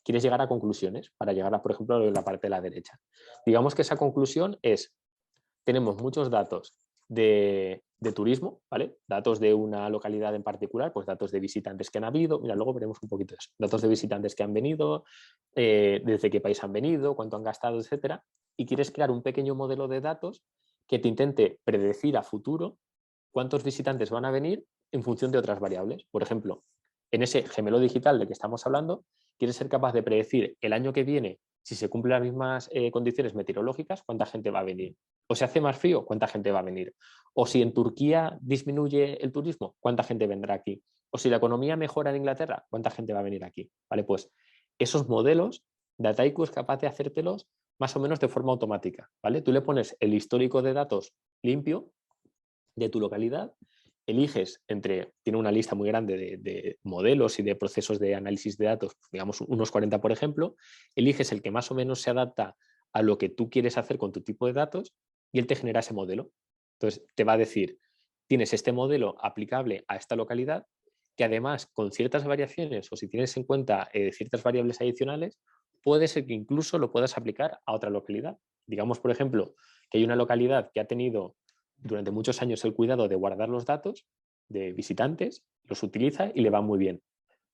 quieres llegar a conclusiones para llegar a, por ejemplo, a la parte de la derecha. Digamos que esa conclusión es, tenemos muchos datos de turismo, ¿vale? Datos de una localidad en particular, pues datos de visitantes que han habido, mira, luego veremos un poquito eso, datos de visitantes que han venido, desde qué país han venido, cuánto han gastado, etcétera, y quieres crear un pequeño modelo de datos que te intente predecir a futuro cuántos visitantes van a venir en función de otras variables. Por ejemplo, en ese gemelo digital del que estamos hablando, quieres ser capaz de predecir el año que viene, si se cumplen las mismas condiciones meteorológicas, cuánta gente va a venir. O si hace más frío, cuánta gente va a venir. O si en Turquía disminuye el turismo, cuánta gente vendrá aquí. O si la economía mejora en Inglaterra, cuánta gente va a venir aquí. ¿Vale? Pues esos modelos, Dataiku es capaz de hacértelos más o menos de forma automática. ¿Vale? Tú le pones el histórico de datos limpio de tu localidad, eliges tiene una lista muy grande de modelos y de procesos de análisis de datos, digamos unos 40 por ejemplo, eliges el que más o menos se adapta a lo que tú quieres hacer con tu tipo de datos y él te genera ese modelo. Entonces te va a decir, tienes este modelo aplicable a esta localidad que además con ciertas variaciones o si tienes en cuenta ciertas variables adicionales, puede ser que incluso lo puedas aplicar a otra localidad. Digamos, por ejemplo, que hay una localidad que ha tenido durante muchos años el cuidado de guardar los datos de visitantes, los utiliza y le va muy bien.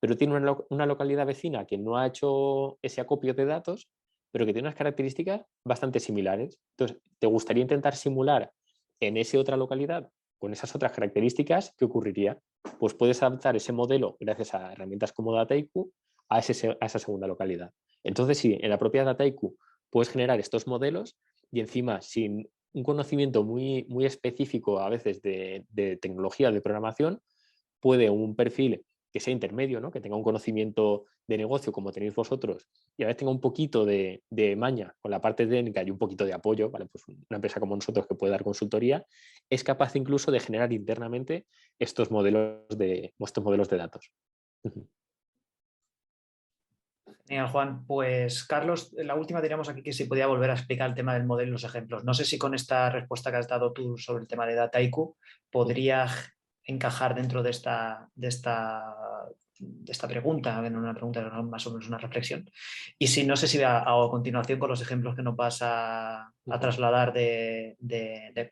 Pero tiene una localidad vecina que no ha hecho ese acopio de datos, pero que tiene unas características bastante similares. Entonces, ¿te gustaría intentar simular en esa otra localidad con esas otras características? ¿Qué ocurriría? Pues puedes adaptar ese modelo gracias a herramientas como Dataiku a esa segunda localidad. Entonces, sí, en la propia Dataiku puedes generar estos modelos y encima, sin un conocimiento muy, muy específico a veces de tecnología, de programación, puede un perfil que sea intermedio, ¿no? Que tenga un conocimiento de negocio como tenéis vosotros y a veces tenga un poquito de maña con la parte técnica y un poquito de apoyo, ¿vale? Pues una empresa como nosotros que puede dar consultoría, es capaz incluso de generar internamente estos modelos de datos. Genial, Juan. Pues, Carlos, la última teníamos aquí que si podía volver a explicar el tema del modelo y los ejemplos. No sé si con esta respuesta que has dado tú sobre el tema de Dataiku podría encajar dentro de esta pregunta, en una pregunta, más o menos una reflexión. Y si no sé si a continuación con los ejemplos que nos vas a trasladar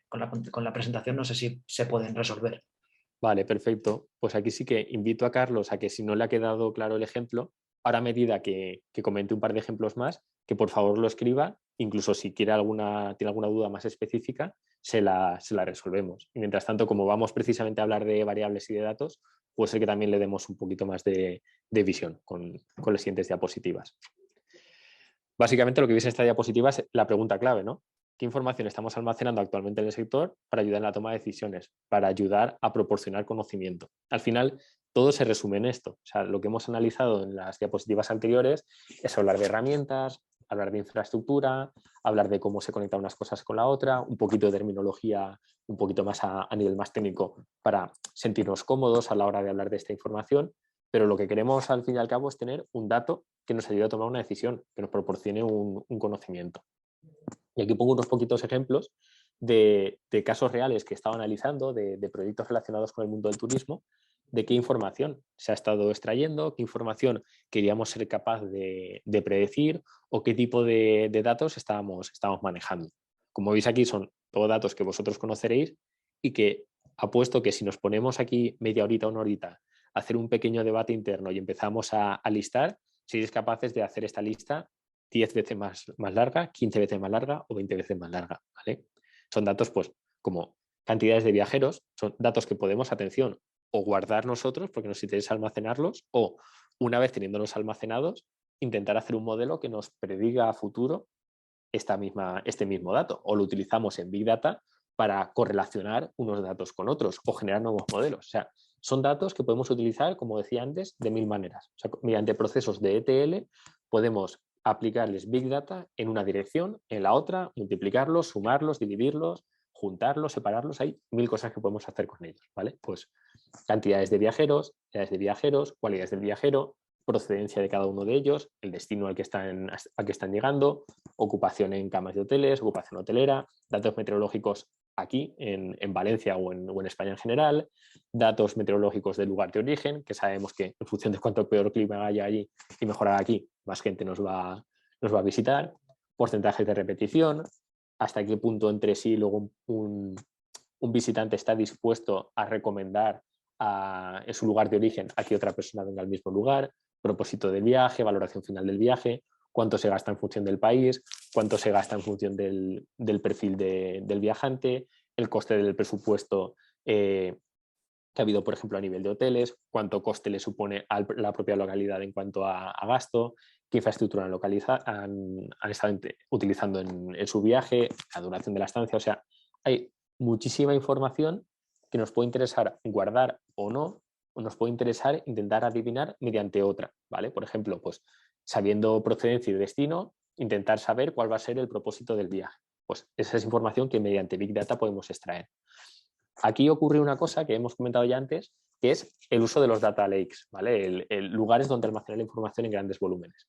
con la presentación, no sé si se pueden resolver. Vale, perfecto. Pues aquí sí que invito a Carlos a que si no le ha quedado claro el ejemplo, ahora a medida que comente un par de ejemplos más, que por favor lo escriba, incluso si tiene alguna duda más específica, se la resolvemos. Y mientras tanto, como vamos precisamente a hablar de variables y de datos, puede ser que también le demos un poquito más de visión con las siguientes diapositivas. Básicamente lo que viene en esta diapositiva es la pregunta clave, ¿no? ¿Qué información estamos almacenando actualmente en el sector para ayudar en la toma de decisiones, para ayudar a proporcionar conocimiento? Al final, todo se resume en esto. O sea, lo que hemos analizado en las diapositivas anteriores es hablar de herramientas, hablar de infraestructura, hablar de cómo se conectan unas cosas con la otra, un poquito de terminología, un poquito más a nivel más técnico para sentirnos cómodos a la hora de hablar de esta información, pero lo que queremos al fin y al cabo es tener un dato que nos ayude a tomar una decisión, que nos proporcione un conocimiento. Y aquí pongo unos poquitos ejemplos de casos reales que he estado analizando, de proyectos relacionados con el mundo del turismo, de qué información se ha estado extrayendo, qué información queríamos ser capaz de predecir o qué tipo de datos estábamos manejando. Como veis aquí son todos datos que vosotros conoceréis y que apuesto que si nos ponemos aquí media horita o una horita a hacer un pequeño debate interno y empezamos a listar, seréis capaces de hacer esta lista 10 veces más larga, 15 veces más larga o 20 veces más larga. ¿Vale? Son datos pues como cantidades de viajeros, son datos que podemos, atención, o guardar nosotros porque nos interesa almacenarlos o una vez teniéndolos almacenados, intentar hacer un modelo que nos prediga a futuro este mismo dato o lo utilizamos en Big Data para correlacionar unos datos con otros o generar nuevos modelos. O sea, son datos que podemos utilizar, como decía antes, de mil maneras. O sea, mediante procesos de ETL podemos aplicarles Big Data en una dirección, en la otra, multiplicarlos, sumarlos, dividirlos, juntarlos, separarlos. Hay mil cosas que podemos hacer con ellos, ¿vale? Pues cantidades de viajeros, edades de viajeros, cualidades del viajero, procedencia de cada uno de ellos, el destino al que están llegando, ocupación en camas de hoteles, ocupación hotelera, datos meteorológicos aquí en Valencia o en España en general, datos meteorológicos del lugar de origen, que sabemos que en función de cuánto peor clima haya allí y mejorar aquí, más gente nos va a visitar, porcentajes de repetición, hasta qué punto entre sí luego un visitante está dispuesto a recomendar en su lugar de origen a que otra persona venga al mismo lugar, propósito del viaje, valoración final del viaje, cuánto se gasta en función del país, cuánto se gasta en función del perfil del viajante, el coste del presupuesto que ha habido, por ejemplo, a nivel de hoteles, cuánto coste le supone a la propia localidad en cuanto a gasto, qué infraestructura han estado utilizando en su viaje, la duración de la estancia. O sea, hay muchísima información que nos puede interesar guardar o no, o nos puede interesar intentar adivinar mediante otra, ¿vale? Por ejemplo, pues sabiendo procedencia y destino, intentar saber cuál va a ser el propósito del viaje. Pues esa es información que mediante Big Data podemos extraer. Aquí ocurre una cosa que hemos comentado ya antes, que es el uso de los data lakes, ¿vale? Lugares donde almacenar la información en grandes volúmenes.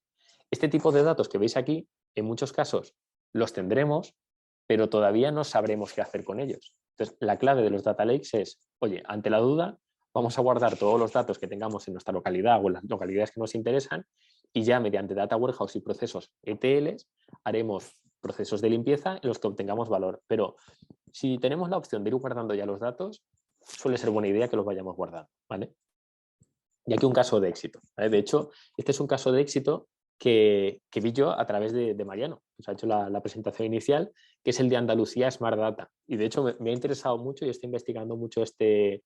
Este tipo de datos que veis aquí, en muchos casos los tendremos, pero todavía no sabremos qué hacer con ellos. Entonces, la clave de los data lakes es, oye, ante la duda, vamos a guardar todos los datos que tengamos en nuestra localidad o en las localidades que nos interesan y ya mediante Data Warehouse y procesos ETLs haremos procesos de limpieza en los que obtengamos valor. Pero si tenemos la opción de ir guardando ya los datos, suele ser buena idea que los vayamos guardando, ¿vale? Y aquí un caso de éxito, ¿vale? De hecho, este es un caso de éxito que vi yo a través de Mariano, que os ha hecho la presentación inicial, que es el de Andalucía Smart Data. Y de hecho me ha interesado mucho y estoy investigando mucho este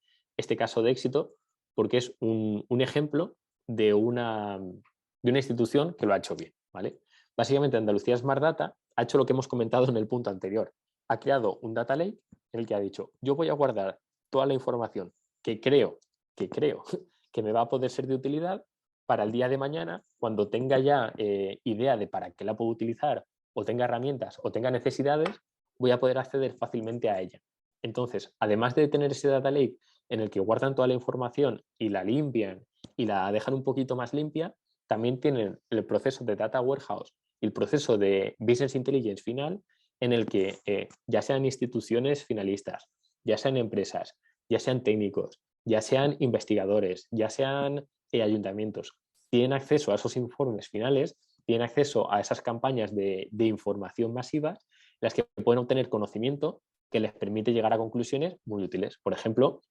caso de éxito porque es un ejemplo de una institución que lo ha hecho bien, ¿vale? Básicamente Andalucía Smart Data ha hecho lo que hemos comentado en el punto anterior. Ha creado un data lake en el que ha dicho, yo voy a guardar toda la información que creo que me va a poder ser de utilidad para el día de mañana, cuando tenga ya idea de para qué la puedo utilizar, o tenga herramientas, o tenga necesidades, voy a poder acceder fácilmente a ella. Entonces, además de tener ese data lake en el que guardan toda la información y la limpian y la dejan un poquito más limpia, también tienen el proceso de data warehouse y el proceso de business intelligence final, en el que ya sean instituciones finalistas, ya sean empresas, ya sean técnicos, ya sean investigadores, ya sean ayuntamientos, tienen acceso a esos informes finales, tienen acceso a esas campañas de información masivas, en las que pueden obtener conocimiento que les permite llegar a conclusiones muy útiles. Por ejemplo,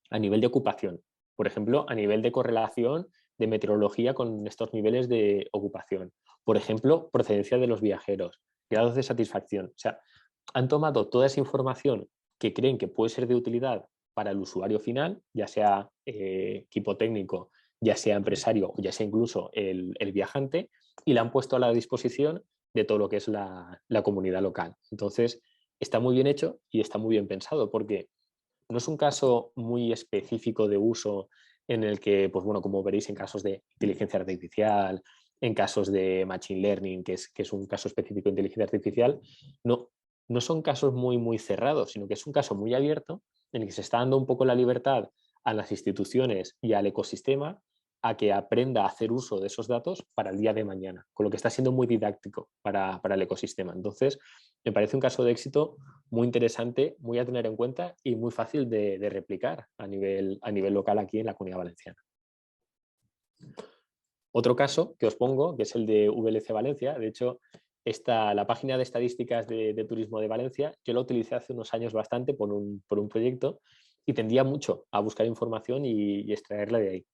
a nivel de ocupación, por ejemplo, a nivel de correlación de meteorología con estos niveles de ocupación, por ejemplo, procedencia de los viajeros, grados de satisfacción. O sea, han tomado toda esa información que creen que puede ser de utilidad para el usuario final, ya sea equipo técnico, ya sea empresario o ya sea incluso el viajante, y la han puesto a la disposición de todo lo que es la comunidad local. Entonces, está muy bien hecho y está muy bien pensado, porque no es un caso muy específico de uso en el que, pues bueno, como veréis en casos de inteligencia artificial, en casos de machine learning, que es un caso específico de inteligencia artificial, no son casos muy cerrados, sino que es un caso muy abierto en el que se está dando un poco la libertad a las instituciones y al ecosistema a que aprenda a hacer uso de esos datos para el día de mañana, con lo que está siendo muy didáctico para el ecosistema. Entonces, me parece un caso de éxito muy interesante, muy a tener en cuenta y muy fácil de replicar a nivel local aquí en la Comunidad Valenciana. Otro caso que os pongo, que es el de VLC Valencia. De hecho, la página de estadísticas de turismo de Valencia, yo la utilicé hace unos años bastante por un proyecto y tendía mucho a buscar información y extraerla de ahí.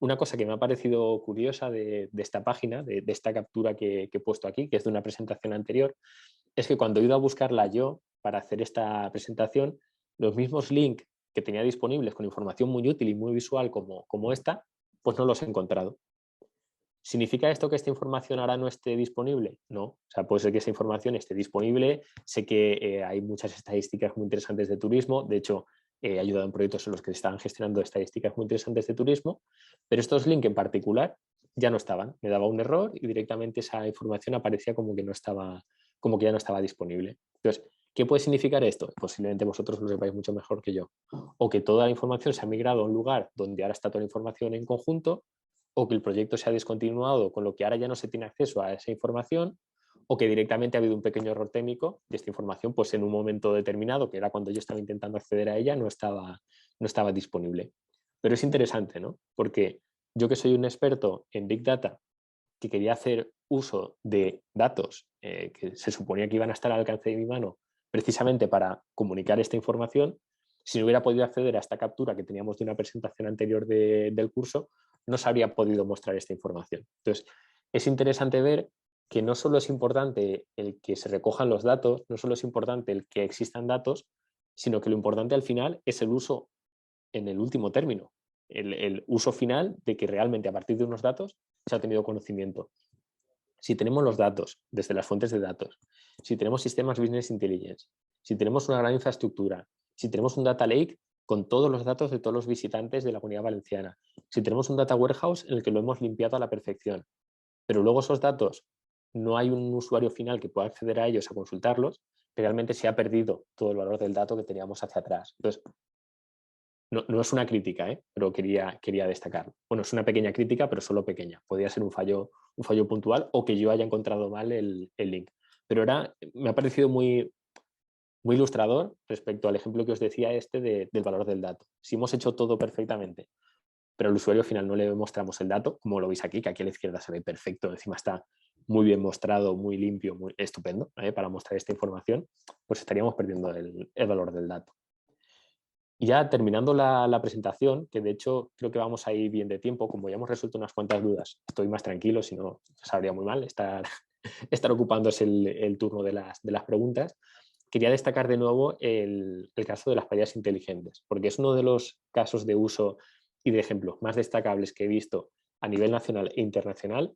Una cosa que me ha parecido curiosa de esta página, de esta captura que he puesto aquí, que es de una presentación anterior, es que cuando he ido a buscarla yo para hacer esta presentación, los mismos links que tenía disponibles con información muy útil y muy visual como esta, pues no los he encontrado. ¿Significa esto que esta información ahora no esté disponible? No, o sea, puede ser que esa información esté disponible. Sé que hay muchas estadísticas muy interesantes de turismo. De hecho, he ayudado en proyectos en los que se estaban gestionando estadísticas muy interesantes de turismo, pero estos links en particular ya no estaban. Me daba un error y directamente esa información aparecía como que ya no estaba disponible. Entonces, ¿qué puede significar esto? Posiblemente vosotros lo sepáis mucho mejor que yo. O que toda la información se ha migrado a un lugar donde ahora está toda la información en conjunto, o que el proyecto se ha descontinuado, con lo que ahora ya no se tiene acceso a esa información, o que directamente ha habido un pequeño error técnico y esta información, pues en un momento determinado, que era cuando yo estaba intentando acceder a ella, no estaba disponible. Pero es interesante, ¿no? Porque yo, que soy un experto en Big Data, que quería hacer uso de datos que se suponía que iban a estar al alcance de mi mano precisamente para comunicar esta información, si no hubiera podido acceder a esta captura que teníamos de una presentación anterior del curso, no se habría podido mostrar esta información. Entonces, es interesante ver que no solo es importante el que se recojan los datos, no solo es importante el que existan datos, sino que lo importante al final es el uso en el último término, el uso final de que realmente a partir de unos datos se ha tenido conocimiento. Si tenemos los datos desde las fuentes de datos, si tenemos sistemas business intelligence, si tenemos una gran infraestructura, si tenemos un data lake con todos los datos de todos los visitantes de la Comunidad Valenciana, si tenemos un data warehouse en el que lo hemos limpiado a la perfección, pero luego esos datos no hay un usuario final que pueda acceder a ellos a consultarlos, realmente se ha perdido todo el valor del dato que teníamos hacia atrás. Entonces, no es una crítica, pero quería destacarlo. Bueno, es una pequeña crítica, pero solo pequeña. Podría ser un fallo puntual o que yo haya encontrado mal el link. Pero me ha parecido muy, muy ilustrador respecto al ejemplo que os decía del valor del dato. Si hemos hecho todo perfectamente, pero al usuario final no le mostramos el dato, como lo veis aquí, que aquí a la izquierda se ve perfecto, encima está muy bien mostrado, muy limpio, muy estupendo, para mostrar esta información, pues estaríamos perdiendo el valor del dato. Y ya terminando la presentación, que de hecho creo que vamos a ir bien de tiempo, como ya hemos resuelto unas cuantas dudas, estoy más tranquilo, si no sabría muy mal estar ocupándose el turno de las preguntas. Quería destacar de nuevo el caso de las playas inteligentes, porque es uno de los casos de uso y de ejemplos más destacables que he visto a nivel nacional e internacional.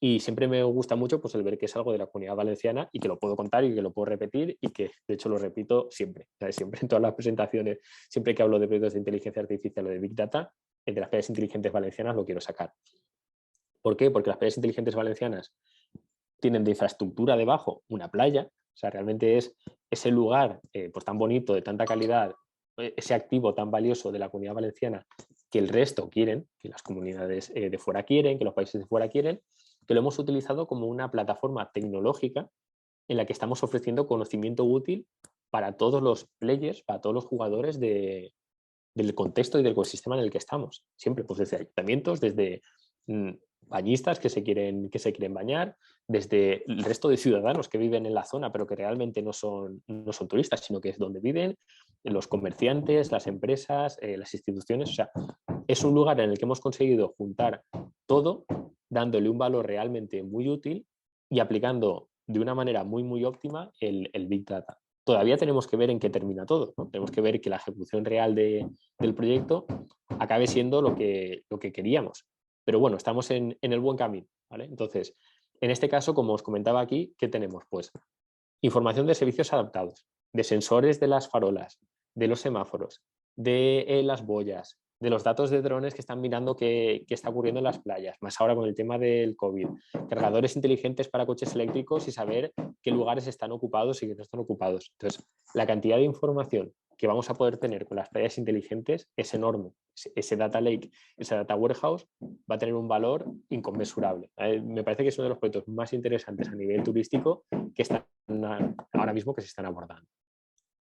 Y siempre me gusta mucho pues, el ver que es algo de la Comunidad Valenciana y que lo puedo contar y que lo puedo repetir y que de hecho lo repito siempre. ¿Sabes? Siempre en todas las presentaciones, siempre que hablo de proyectos de inteligencia artificial o de Big Data, el de las playas inteligentes valencianas lo quiero sacar. ¿Por qué? Porque las playas inteligentes valencianas tienen de infraestructura debajo una playa, o sea, realmente es ese lugar pues tan bonito, de tanta calidad, ese activo tan valioso de la Comunidad Valenciana que el resto quieren, que las comunidades de fuera quieren, que los países de fuera quieren, que lo hemos utilizado como una plataforma tecnológica en la que estamos ofreciendo conocimiento útil para todos los players, para todos los jugadores del contexto y del ecosistema en el que estamos. Siempre, pues desde ayuntamientos, desde bañistas que se quieren bañar, desde el resto de ciudadanos que viven en la zona, pero que realmente no son turistas, sino que es donde viven, los comerciantes, las empresas, las instituciones. O sea, es un lugar en el que hemos conseguido juntar todo, dándole un valor realmente muy útil y aplicando de una manera muy, muy óptima el Big Data. Todavía tenemos que ver en qué termina todo, ¿no? Tenemos que ver que la ejecución real del proyecto acabe siendo lo que queríamos. Pero bueno, estamos en el buen camino, ¿vale? Entonces, en este caso, como os comentaba aquí, ¿qué tenemos? Pues información de servicios adaptados, de sensores de las farolas, de los semáforos, de las boyas, de los datos de drones que están mirando qué está ocurriendo en las playas, más ahora con el tema del COVID, cargadores inteligentes para coches eléctricos y saber qué lugares están ocupados y qué no están ocupados. Entonces, la cantidad de información que vamos a poder tener con las playas inteligentes es enorme. Ese data lake, ese data warehouse va a tener un valor inconmensurable. Me parece que es uno de los proyectos más interesantes a nivel turístico que están ahora mismo que se están abordando.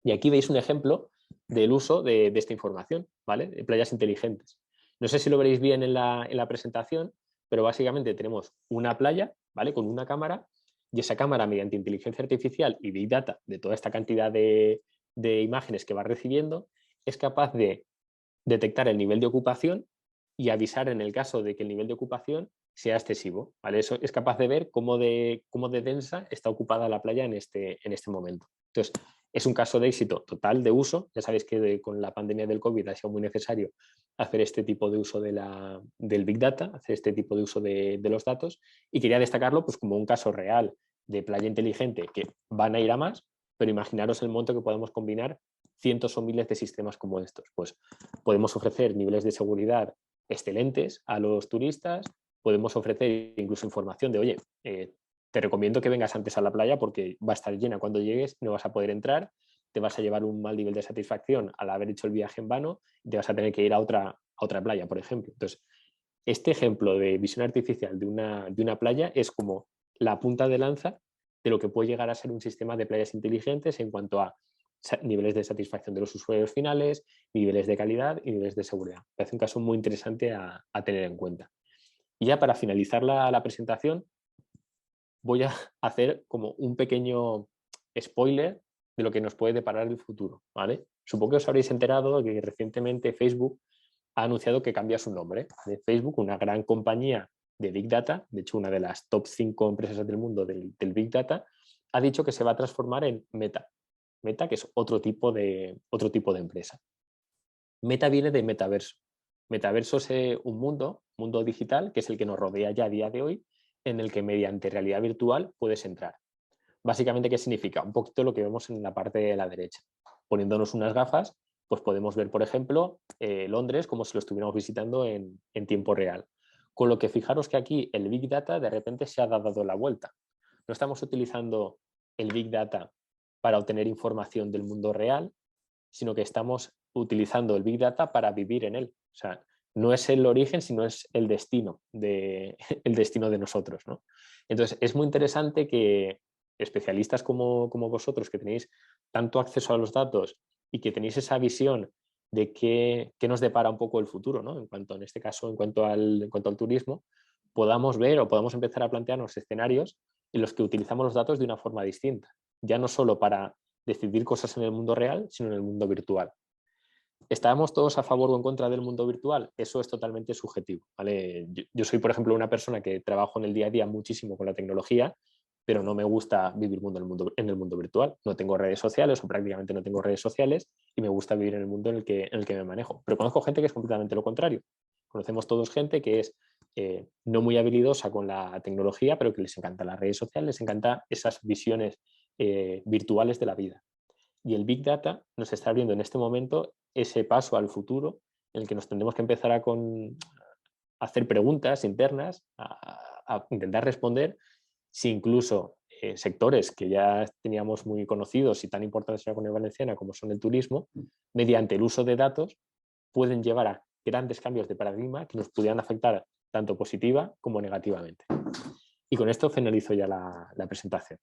Y aquí veis un ejemplo del uso de esta información, ¿vale? De playas inteligentes. No sé si lo veréis bien en la presentación, pero básicamente tenemos una playa, ¿vale? Con una cámara, y esa cámara, mediante inteligencia artificial y Big Data de toda esta cantidad de imágenes que va recibiendo, es capaz de detectar el nivel de ocupación y avisar en el caso de que el nivel de ocupación sea excesivo, ¿vale? Eso es capaz de ver cómo de densa está ocupada la playa en este momento. Entonces, es un caso de éxito total de uso. Ya sabéis que con la pandemia del COVID ha sido muy necesario hacer este tipo de uso del Big Data, hacer este tipo de uso de los datos, y quería destacarlo pues, como un caso real de playa inteligente que van a ir a más, pero imaginaros el monto que podemos combinar cientos o miles de sistemas como estos. Pues podemos ofrecer niveles de seguridad excelentes a los turistas, podemos ofrecer incluso información de, oye, te recomiendo que vengas antes a la playa porque va a estar llena cuando llegues, no vas a poder entrar, te vas a llevar un mal nivel de satisfacción al haber hecho el viaje en vano y te vas a tener que ir a otra playa, por ejemplo. Entonces, este ejemplo de visión artificial de una playa es como la punta de lanza de lo que puede llegar a ser un sistema de playas inteligentes en cuanto a niveles de satisfacción de los usuarios finales, niveles de calidad y niveles de seguridad. Me parece un caso muy interesante a tener en cuenta. Y ya para finalizar la presentación, voy a hacer como un pequeño spoiler de lo que nos puede deparar el futuro, ¿vale? Supongo que os habréis enterado de que recientemente Facebook ha anunciado que cambia su nombre. De Facebook, una gran compañía de Big Data, de hecho una de las top 5 empresas del mundo del Big Data, ha dicho que se va a transformar en Meta. Meta, que es otro tipo de empresa. Meta viene de metaverso. Metaverso es un mundo digital, que es el que nos rodea ya a día de hoy, en el que mediante realidad virtual puedes entrar. Básicamente, ¿qué significa? Un poquito lo que vemos en la parte de la derecha. Poniéndonos unas gafas, pues podemos ver, por ejemplo, Londres como si lo estuviéramos visitando en tiempo real. Con lo que fijaros que aquí el Big Data de repente se ha dado la vuelta. No estamos utilizando el Big Data para obtener información del mundo real, sino que estamos utilizando el Big Data para vivir en él. O sea, no es el origen, sino es el destino de nosotros, ¿no? Entonces, es muy interesante que especialistas como vosotros, que tenéis tanto acceso a los datos y que tenéis esa visión de qué nos depara un poco el futuro, ¿no? En este caso, en cuanto al turismo, podamos ver o podamos empezar a plantearnos escenarios en los que utilizamos los datos de una forma distinta. Ya no solo para decidir cosas en el mundo real, sino en el mundo virtual. ¿Estamos todos a favor o en contra del mundo virtual? Eso es totalmente subjetivo, ¿vale? Yo soy, por ejemplo, una persona que trabajo en el día a día muchísimo con la tecnología, pero no me gusta vivir en el mundo virtual. No tengo redes sociales o prácticamente no tengo redes sociales y me gusta vivir en el mundo en el que me manejo. Pero conozco gente que es completamente lo contrario. Conocemos todos gente que es no muy habilidosa con la tecnología, pero que les encantan las redes sociales, les encantan esas visiones virtuales de la vida. Y el Big Data nos está abriendo en este momento ese paso al futuro en el que nos tendremos que empezar a hacer preguntas internas, a intentar responder si incluso sectores que ya teníamos muy conocidos y tan importantes en la Comunidad Valenciana como son el turismo, mediante el uso de datos, pueden llevar a grandes cambios de paradigma que nos pudieran afectar tanto positiva como negativamente. Y con esto finalizo ya la presentación.